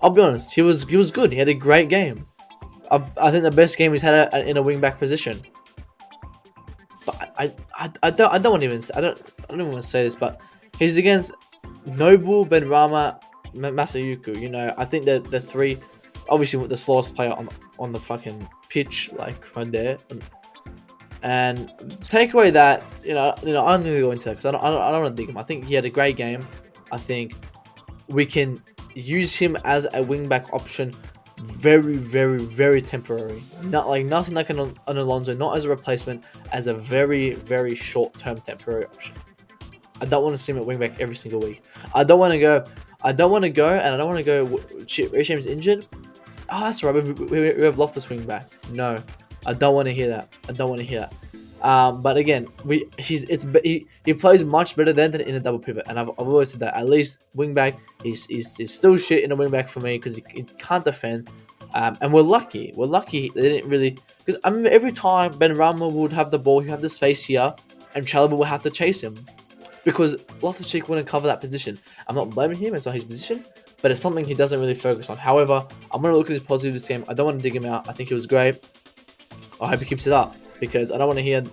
I'll be honest, he was good. He had a great game. I think the best game he's had in a wing-back position. But I don't want to even, I don't even want to say this, but he's against Noble, Benrahma, Masayuku. I think that the three, obviously with the slowest player on the fucking pitch, like right there. And take away that, I'm not going to go into that because I don't want to dig him. I think he had a great game. I think we can use him as a wing-back option very, very, very temporary. Nothing like an Alonso, not as a replacement, as a very, very short-term temporary option. I don't want to see him at wing-back every single week. I don't want to go, shit, Risham's injured. Oh, that's right, we have Loftus wing-back. No. I don't want to hear that. But again, he plays much better than in a double pivot, and I've always said that. At least wing back, he's still shit in a wing back for me because he can't defend. And we're lucky. They didn't really, because I remember every time Benrahma would have the ball, he'd have the space here, and Chalobah would have to chase him because Loftus-Cheek wouldn't cover that position. I'm not blaming him; it's not his position. But it's something he doesn't really focus on. However, I'm going to look at his positives this game. I don't want to dig him out. I think he was great. I hope he keeps it up because I don't want to hear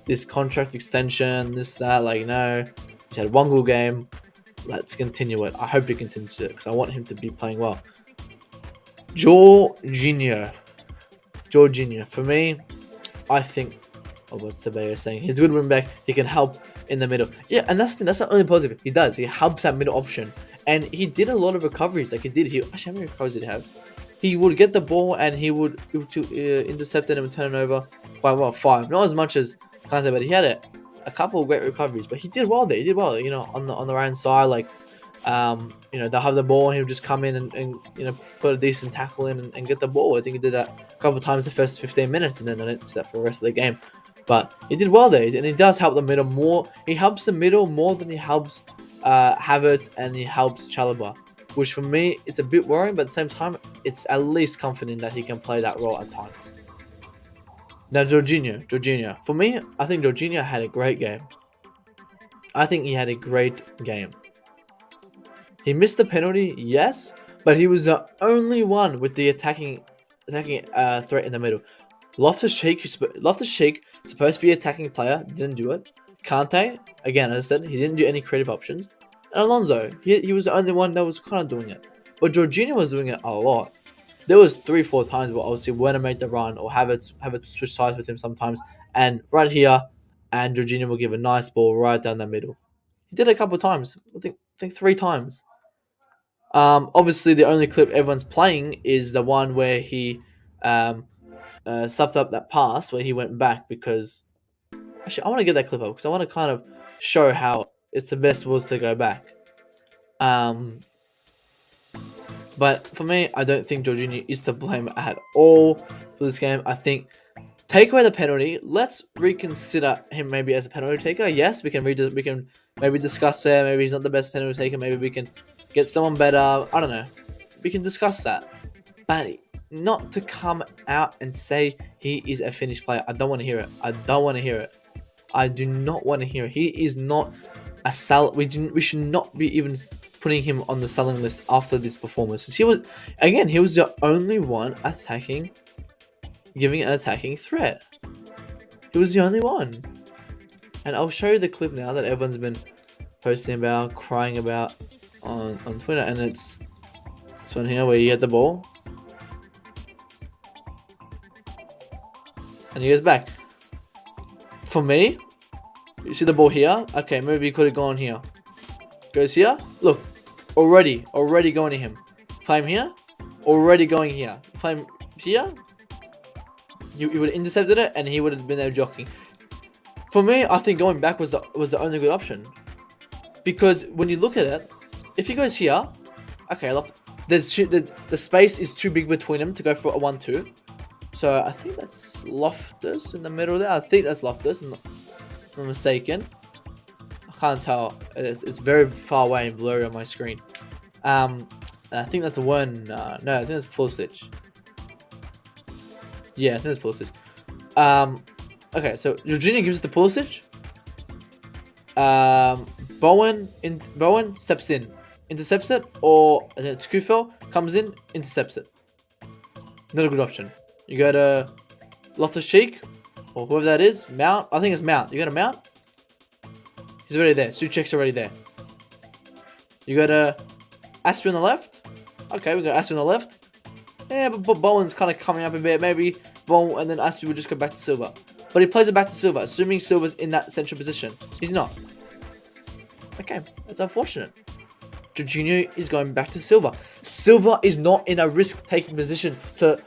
this contract extension, this, that. Like, no, he's had one good game. Let's continue it. I hope he continues it because I want him to be playing well. Jorginho. For me, I think, what's Tobias saying? He's a good wing back. He can help in the middle. Yeah, and that's the only positive. He does. He helps that middle option. And he did a lot of recoveries. Like, actually, how many recoveries did he have? He would get the ball and he would intercept it and turn it over. 5. Not as much as Kante, but he had a couple of great recoveries. But he did well there. He did well, on the right hand side. Like, they'll have the ball and he'll just come in and put a decent tackle in and get the ball. I think he did that a couple of times the first 15 minutes, and then I didn't see that for the rest of the game. But he did well there, and he does help the middle more. He helps the middle more than he helps Havertz and he helps Chalobah. Which for me, it's a bit worrying, but at the same time, it's at least comforting that he can play that role at times. Now, Jorginho. For me, I think Jorginho had a great game. He missed the penalty, yes, but he was the only one with the attacking threat in the middle. Loftus-Cheek, supposed to be an attacking player, didn't do it. Kante, again, as I said, he didn't do any creative options. And Alonso, he was the only one that was kind of doing it. But Jorginho was doing it a lot. There was 3-4 times where obviously when I made the run or have it switch sides with him sometimes. And right here, and Jorginho will give a nice ball right down the middle. He did it a couple of times. I think 3 times. Obviously, the only clip everyone's playing is the one where he stuffed up that pass where he went back because... Actually, I want to get that clip up because I want to kind of show how it's the best was to go back. But for me, I don't think Jorginho is to blame at all for this game. I think take away the penalty. Let's reconsider him maybe as a penalty taker. Yes, we can maybe discuss it. Maybe he's not the best penalty taker. Maybe we can get someone better. I don't know. We can discuss that. But not to come out and say he is a finished player. I don't want to hear it. I do not want to hear it. He is not a Salah. We should not be even putting him on the selling list after this performance. He was the only one giving an attacking threat. He was the only one. And I'll show you the clip now that everyone's been posting about, crying about on Twitter, and it's this one here where you get the ball and he goes back. For me, you see the ball here? Okay, maybe he could have gone here. Goes here. Look, already going to him. Play him here. Already going here. Play him here. You would have intercepted it, and he would have been there jockeying. For me, I think going back was the only good option, because when you look at it, if he goes here, okay, look, the space is too big between them to go for a 1-2. So I think that's Loftus in the middle there. I think that's Loftus, if I'm not mistaken. I can't tell. It's very far away and blurry on my screen. I think that's a one. No, I think that's Pulisic. Yeah, I think that's Pulisic. Okay, so Jorginho gives it to Pulisic. Bowen steps in, intercepts it, or tuchel comes in, intercepts it. Not a good option. You go to Loftus-Cheek, or whoever that is, Mount. I think it's Mount. You go to Mount. He's already there. Souček's already there. You go to Aspi on the left. Okay, we got Aspi on the left. Yeah, but Bowen's kind of coming up a bit. Maybe Bowen, and then Aspi will just go back to Silva. But he plays it back to Silva, assuming Silva's in that central position. He's not. Okay, that's unfortunate. Jorginho is going back to Silva. Silva is not in a risk-taking position to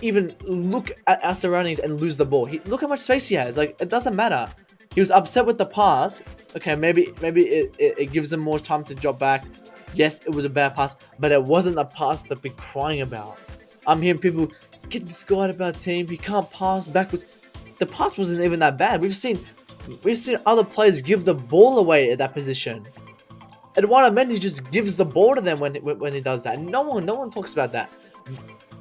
even look at our surroundings and lose the ball. Look how much space he has. Like, it doesn't matter. He was upset with the pass. Okay, maybe it gives him more time to drop back. Yes, it was a bad pass, but it wasn't a pass to be crying about. I'm hearing people, get this guy out of our team. He can't pass backwards. The pass wasn't even that bad. We've seen other players give the ball away at that position. Eduardo Mendy just gives the ball to them when he does that. No one talks about that.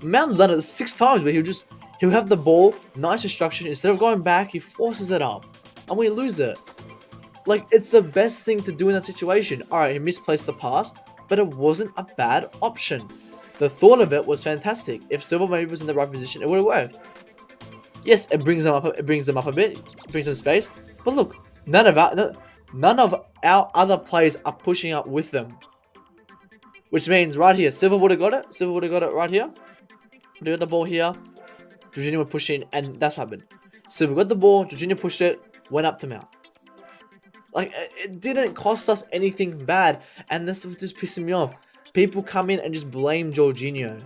Mount's done it 6 times, but he'll have the ball, nice instruction. Instead of going back, he forces it up, and we lose it. Like, it's the best thing to do in that situation. Alright, he misplaced the pass, but it wasn't a bad option. The thought of it was fantastic. If Silva maybe was in the right position, it would have worked. Yes, it brings them up a bit, it brings them space. But look, none of our other players are pushing up with them. Which means right here, Silva would have got it. Silva would have got it right here. They got the ball here. Jorginho would push in, and that's what happened. Silva got the ball, Jorginho pushed it, went up to Mount. Like, it didn't cost us anything bad, and this was just pissing me off. People come in and just blame Jorginho.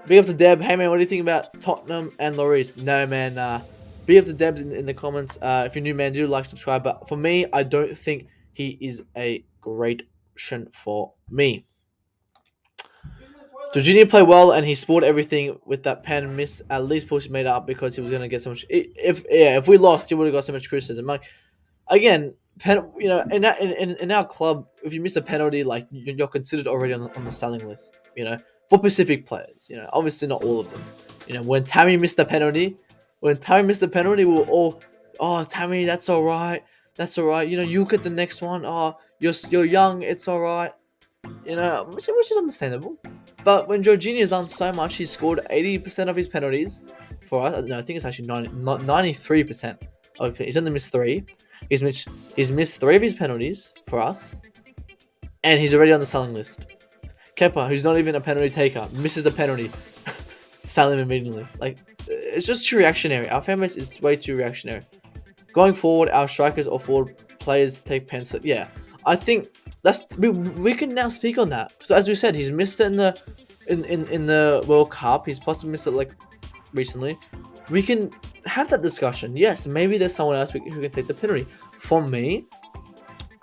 Big up to Deb. Hey man, what do you think about Tottenham and Lloris? No man, big up to Debs in the comments. If you're new, man, do like, subscribe. But for me, I don't think he is a great option for me. Jorginho played well, and he scored everything with that pen miss. At least Pulisic made up because he was gonna get so much. If we lost, he would have got so much criticism. Like, again, in our club, if you miss a penalty, like, you're considered already on the selling list. For Pacific players. Obviously not all of them. When Tammy missed the penalty, we were all, oh, Tammy, that's all right. That's all right. You get the next one. Oh, you're young. It's all right. Which is understandable. But when Jorginho has done so much, he's scored 80% of his penalties for us. No, I think it's actually 93% of it. He's only missed 3. He's missed 3 of his penalties for us, and he's already on the selling list. Kepa, who's not even a penalty taker, misses a penalty, sell him immediately. Like, it's just too reactionary. Our fan base is way too reactionary. Going forward, our strikers or forward players to take pens. Yeah, I think we can now speak on that. So as we said, he's missed it in the World Cup. He's possibly missed it like recently. We can have that discussion. Yes, maybe there's someone else who can take the penalty. For me,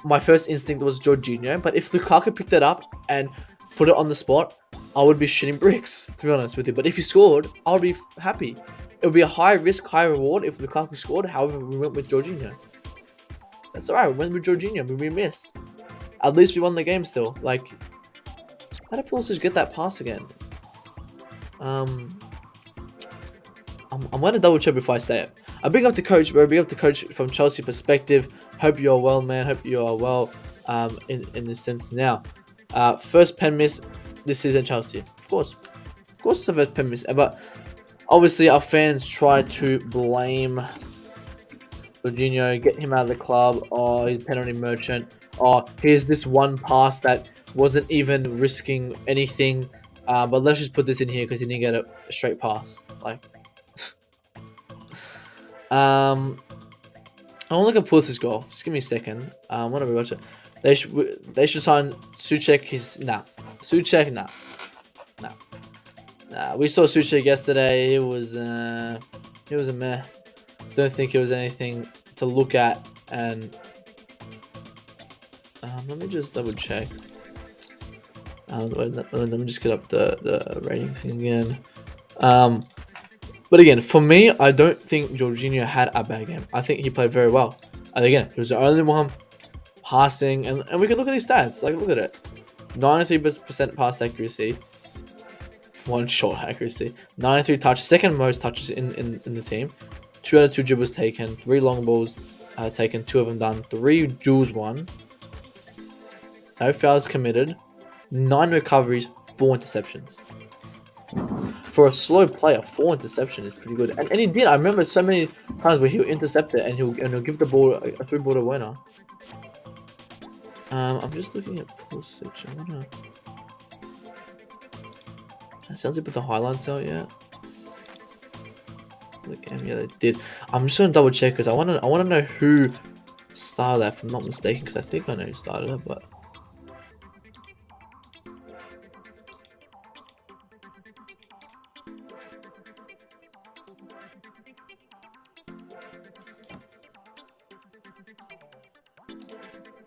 my first instinct was Jorginho, but if Lukaku picked it up and put it on the spot, I would be shitting bricks, to be honest with you. But if he scored, I would be happy. It would be a high risk, high reward if Lukaku scored. However, we went with Jorginho. That's alright. We went with Jorginho. We missed. At least we won the game still. Like, how did Pulisic get that pass again? I'm gonna double check before I say it. A big up to Coach, bro. Big up to Coach from Chelsea perspective. Hope you're well, man. Hope you are well. in this sense now. First pen miss this season, Chelsea. Of course, it's a first pen miss, but obviously our fans try to blame Jorginho, get him out of the club. Oh, he's a penalty merchant. Oh, here's this one pass that wasn't even risking anything. But let's just put this in here because he didn't get a straight pass. Like, I want to look at Pulisic's goal. Just give me a second. I want to rewatch it. They should sign Souček. Souček, nah. We saw Souček yesterday. It was a meh. Don't think it was anything to look at. And let me just double check. Let me just get up the rating thing again. But again, for me, I don't think Jorginho had a bad game. I think he played very well. And again, he was the only one passing, and we can look at these stats. Like, look at it: 93% pass accuracy, 1 shot accuracy, 93 touches, second most touches in the team. 2 out of 2 dribbles taken, 3 long balls taken, 2 of them done, 3 duels won, no fouls committed, 9 recoveries, 4 interceptions. For a slow player, 4 interceptions is pretty good. And he did. I remember so many times where he'll intercept it and he'll give the ball a through ball to winner. I'm just looking at Pulisic. Has Chelsea put the highlights out yet? The game, yeah, they did. I'm just gonna double check because I wanna know who started that, if I'm not mistaken, because I think I know who started it, but.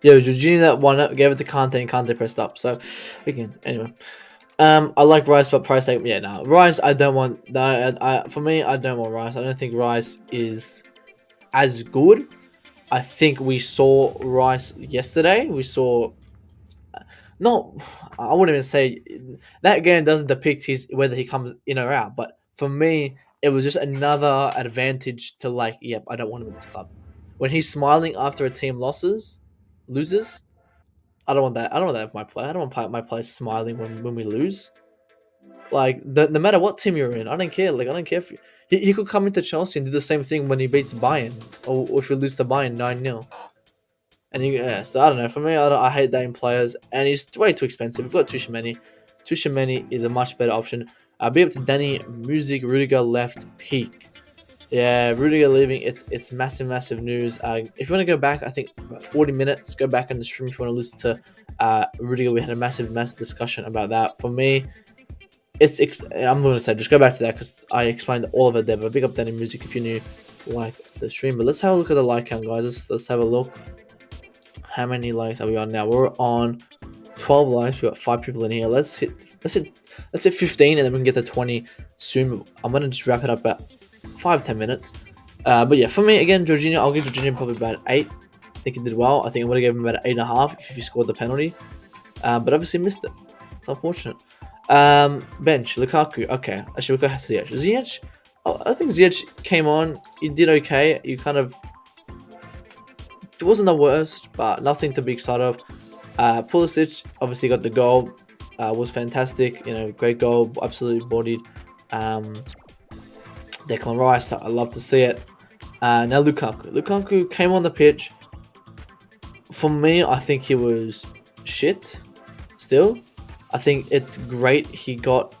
Yeah, Jorginho that won it, gave it to Kante, and Kante pressed up. So, again, anyway. I like Rice, but price tag, yeah, no. Rice, I don't want, for me, I don't want Rice. I don't think Rice is as good. I think we saw Rice yesterday. We saw, no, I wouldn't even say, that game doesn't depict whether he comes in or out. But for me, it was just another advantage to like, yep, I don't want him in this club. When he's smiling after a team loses, I don't want that. I don't want that with my player. I don't want my players smiling when we lose. Like, no matter what team you're in, I don't care. Like, I don't care if he could come into Chelsea and do the same thing when he beats Bayern, or if we lose to Bayern 9-0. And yeah, so I don't know. For me, I hate that in players, and he's way too expensive. We've got Tuchel. Tuchel is a much better option. Be up to Toni Rudiger left peak. Yeah, Rudiger leaving, it's massive news. If you want to go back, I think about 40 minutes, go back in the stream if you want to listen to Rudiger. We had a massive discussion about that. For me, I'm going to say, just go back to that because I explained all of it there. But big up Danny Music if you knew like the stream. But let's have a look at the like count, guys. Let's have a look. How many likes are we on now? We're on 12 likes. We got 5 people in here. Let's hit 15, and then we can get to 20 soon. I'm gonna just wrap it up at 5-10 minutes. But yeah, for me again, Jorginho, I'll give Jorginho probably about 8. I think he did well. I think I would have given him about 8.5 if he scored the penalty. But obviously missed it. It's unfortunate. Bench, Lukaku. Okay, actually we'll go Ziyech. Ziyech, I think Ziyech came on. He did okay. You kind of, it wasn't the worst, but nothing to be excited of. Pulisic obviously got the goal. Was fantastic. You know, great goal. Absolutely bodied. Declan Rice, I love to see it. Now Lukaku. Lukaku came on the pitch. For me, I think he was shit. Still, I think it's great he got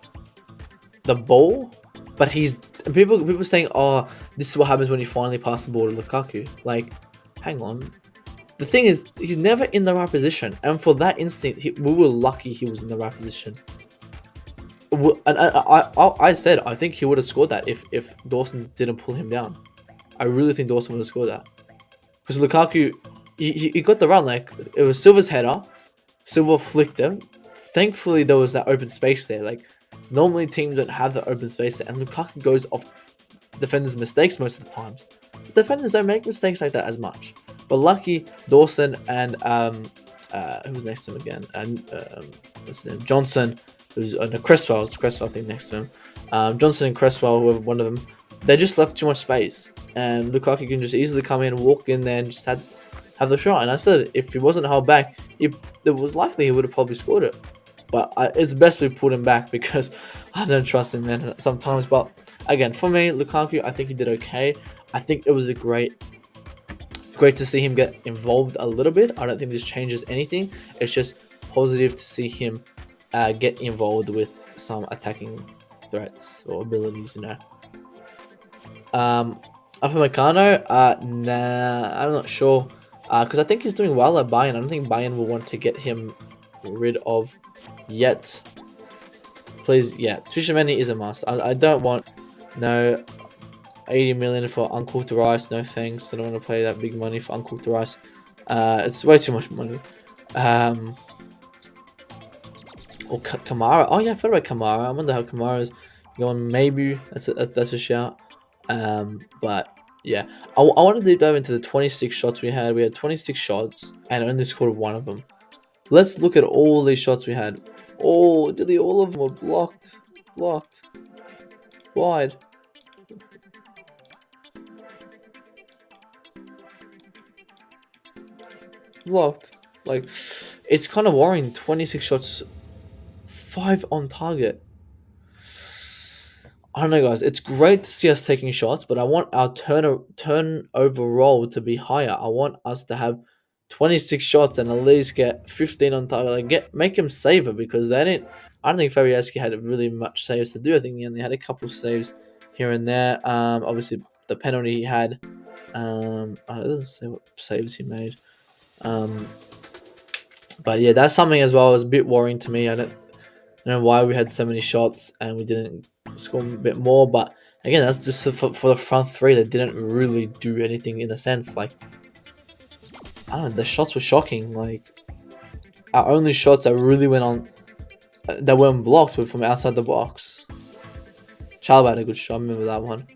the ball, but people saying, "Oh, this is what happens when you finally pass the ball to Lukaku." Like, hang on. The thing is, he's never in the right position, and for that instinct, we were lucky he was in the right position. And I said I think he would have scored that if Dawson didn't pull him down. I really think Dawson would have scored that because Lukaku, he got the run. Like, it was Silva's header, Silva flicked him. Thankfully, there was that open space there. Like, normally teams don't have the open space there, and Lukaku goes off defenders' mistakes most of the times. Defenders don't make mistakes like that as much. But lucky Dawson and who was next to him again? And what's his name? Johnson. Who's Cresswell? It's Cresswell, I think, next to him. Johnson and Cresswell, whoever one of them, they just left too much space, and Lukaku can just easily come in, walk in there, and just have have the shot. And I said if he wasn't held back, it was likely he would have probably scored it. But it's best we put him back because I don't trust him, man, sometimes. But again, for me, Lukaku, I think he did okay. I think it was a great to see him get involved a little bit. I don't think this changes anything. It's just positive to see him get involved with some attacking threats or abilities, you know. Upamecano, nah, I'm not sure. Because I think he's doing well at Bayern. I don't think Bayern will want to get him rid of yet. Please, yeah, Tchouameni is a must. I don't want no 80 million for uncooked rice. No thanks. I don't want to pay that big money for uncooked rice. It's way too much money. Or Kamara. Oh yeah, I forgot about Kamara. I wonder how Kamara's going. Maybe that's a shout. But yeah, I want to deep dive into the 26 shots we had. We had 26 shots and only scored one of them. Let's look at all these shots we had. Oh, nearly all of them were blocked. Wide. Blocked. Like, it's kind of worrying. 26 shots, 5 on target. I don't know, guys. It's great to see us taking shots, but I want our turnover roll to be higher. I want us to have 26 shots and at least get 15 on target. Like, make him saver because they didn't. I don't think Fabianski had really much saves to do. I think he only had a couple of saves here and there. Obviously the penalty he had. It doesn't say what saves he made. But yeah, that's something as well. It was a bit worrying to me. I don't know why we had so many shots and we didn't score a bit more. But again, that's just for the front three that didn't really do anything in a sense. Like, I don't know, the shots were shocking. Like, our only shots that really went on, that weren't blocked, were from outside the box. Chalaba had a good shot. I remember that one.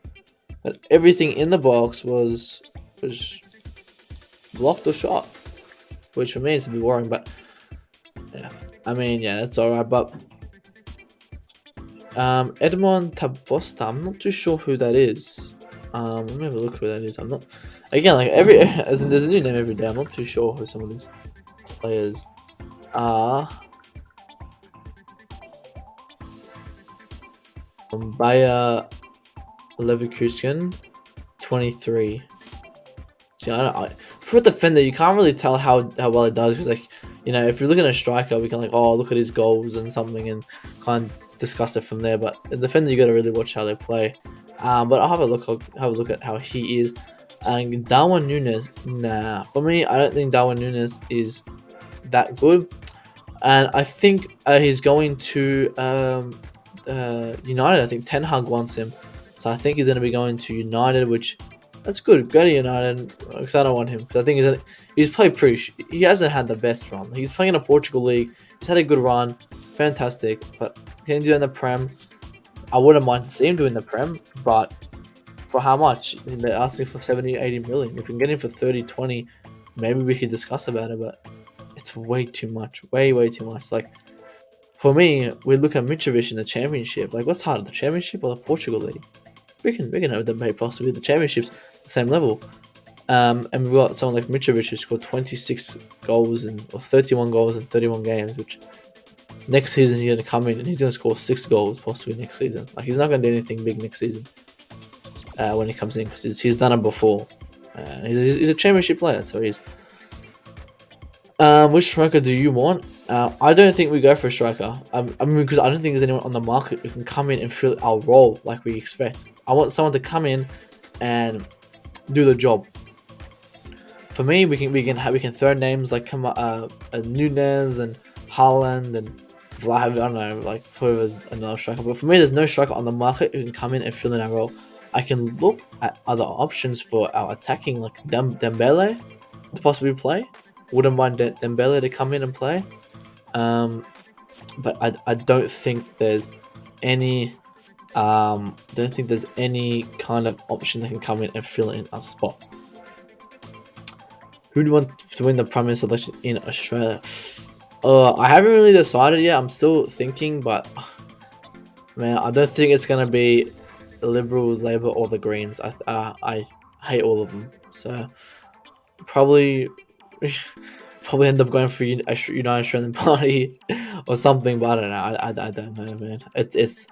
But everything in the box was blocked or shot, which for me is a bit worrying. But yeah, I mean, yeah, that's alright. But Edmond Tabosta, I'm not too sure who that is. Let me have a look who that is. I'm not. Again, like as in, there's a new name every day. I'm not too sure who some of these players are. Bayer Leverkusen, 23. See, for a defender, you can't really tell how well it does because, like, you know, if you're looking at a striker, we can like, oh, look at his goals and something and kind of discuss it from there. But the defender, you got to really watch how they play. But I'll have a look at how he is. And Darwin Núñez, nah, for me, I don't think Darwin Núñez is that good, and I think he's going to United. I think Ten Hag wants him, so I think he's going to be going to United, which that's good. Go to United because I don't want him because I think he's played he hasn't had the best run. He's playing in a Portugal league. He's had a good run, fantastic, but he didn't do it in the Prem. I wouldn't mind seeing him doing the Prem, but for how much? They're asking for 70, 80 million. If we can get him for 30, 20, maybe we could discuss about it, but it's way too much. Way too much. Like, for me, we look at Mitrovic in the Championship. Like, what's harder, the Championship or the Portugal League? We can have debate possibly. The Championship's the same level. And we've got someone like Mitrovic who scored 26 goals or 31 goals in 31 games, which next season he's going to come in and he's going to score 6 goals possibly next season. Like, he's not going to do anything big next season when he comes in because he's done it before. He's a Championship player, so he's. Which striker do you want? I don't think we go for a striker. I mean, because I don't think there's anyone on the market who can come in and fill our role like we expect. I want someone to come in and do the job. For me, we can throw names like Núñez and Haaland and Vlahovic. I don't know, like whoever's another striker. But for me, there's no striker on the market who can come in and fill in our role. I can look at other options for our attacking, like Dembele to possibly play. Wouldn't mind Dembele to come in and play. But I don't think there's any kind of option that can come in and fill in our spot. Who do you want to win the Prime Minister election in Australia? I haven't really decided yet. I'm still thinking, but man, I don't think it's gonna be the Liberals, Labor, or the Greens. I hate all of them. So probably probably end up going for a United Australian party or something. But I don't know. I don't know, man. It's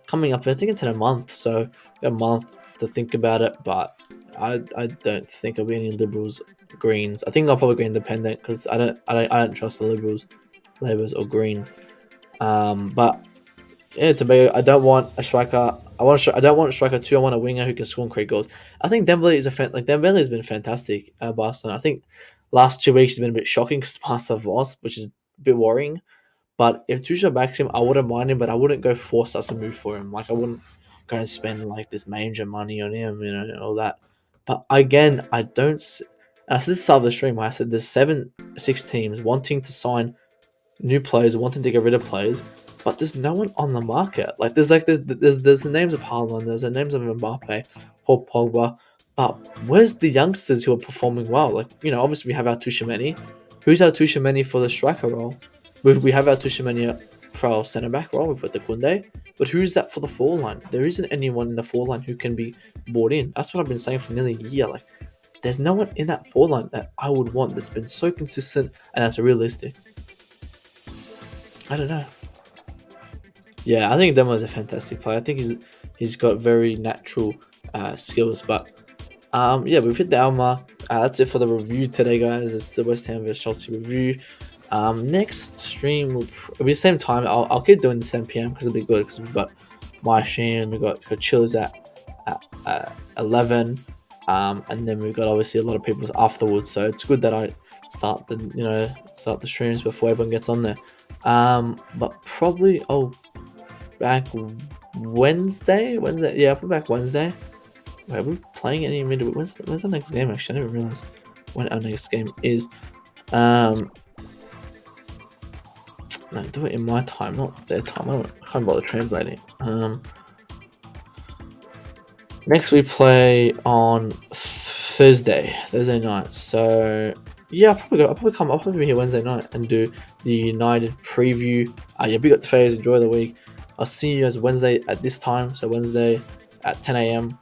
coming up. I think it's in a month, so a month to think about it. But I don't think there'll be any Liberals, Greens. I think I'll probably go independent because I don't trust the Liberals, Labours or Greens. But yeah, Tobago. I don't want a striker. I don't want a striker too. I want a winger who can score and create goals. I think Dembele is Dembele has been fantastic at Barcelona. I think last 2 weeks has been a bit shocking because Barca have lost, which is a bit worrying. But if Tuchel backs him, I wouldn't mind him, but I wouldn't go force us to move for him. Like I wouldn't go and spend like this major money on him, and all that. But again, I don't. And I said this at the stream where I said there's 6 teams wanting to sign new players, wanting to get rid of players, but there's no one on the market. Like there's the names of Haaland, there's the names of Mbappe, Paul Pogba, but where's the youngsters who are performing well? Like obviously we have our Tuchel. Who's our Tuchel for the striker role? We have our Tuchel for our centre back role. We've got the Kunde, but who's that for the forward line? There isn't anyone in the forward line who can be brought in. That's what I've been saying for nearly a year. Like there's no one in that forward line that I would want that's been so consistent and that's realistic. I don't know. Yeah, I think Demo's a fantastic player. I think he's got very natural skills. But yeah, we've hit the hour mark. That's it for the review today, guys. It's the West Ham vs Chelsea review. Next stream will be the same time. I'll keep doing the 7 p.m. because it'll be good because we've got my stream, we've got Chillers at 11, and then we've got obviously a lot of people afterwards. So it's good that I start the streams before everyone gets on there. But probably back Wednesday. Yeah, I'll be back Wednesday. Wait, are we playing any midweek? When's the next game? Actually, I didn't realize when our next game is. No, do it in my time, not their time. I can't bother translating. Next we play on Thursday night. So yeah, I'll probably be here Wednesday night and do the United preview. Yeah, big up the fans. Enjoy the week. I'll see you guys Wednesday at this time. So Wednesday at 10 a.m.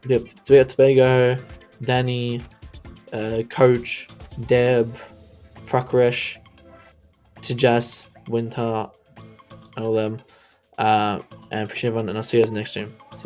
Big up Tobago, Danny, Coach, Deb, Prakrash, Tijas, Winter, and all them. And appreciate everyone. And I'll see you guys next stream. See you.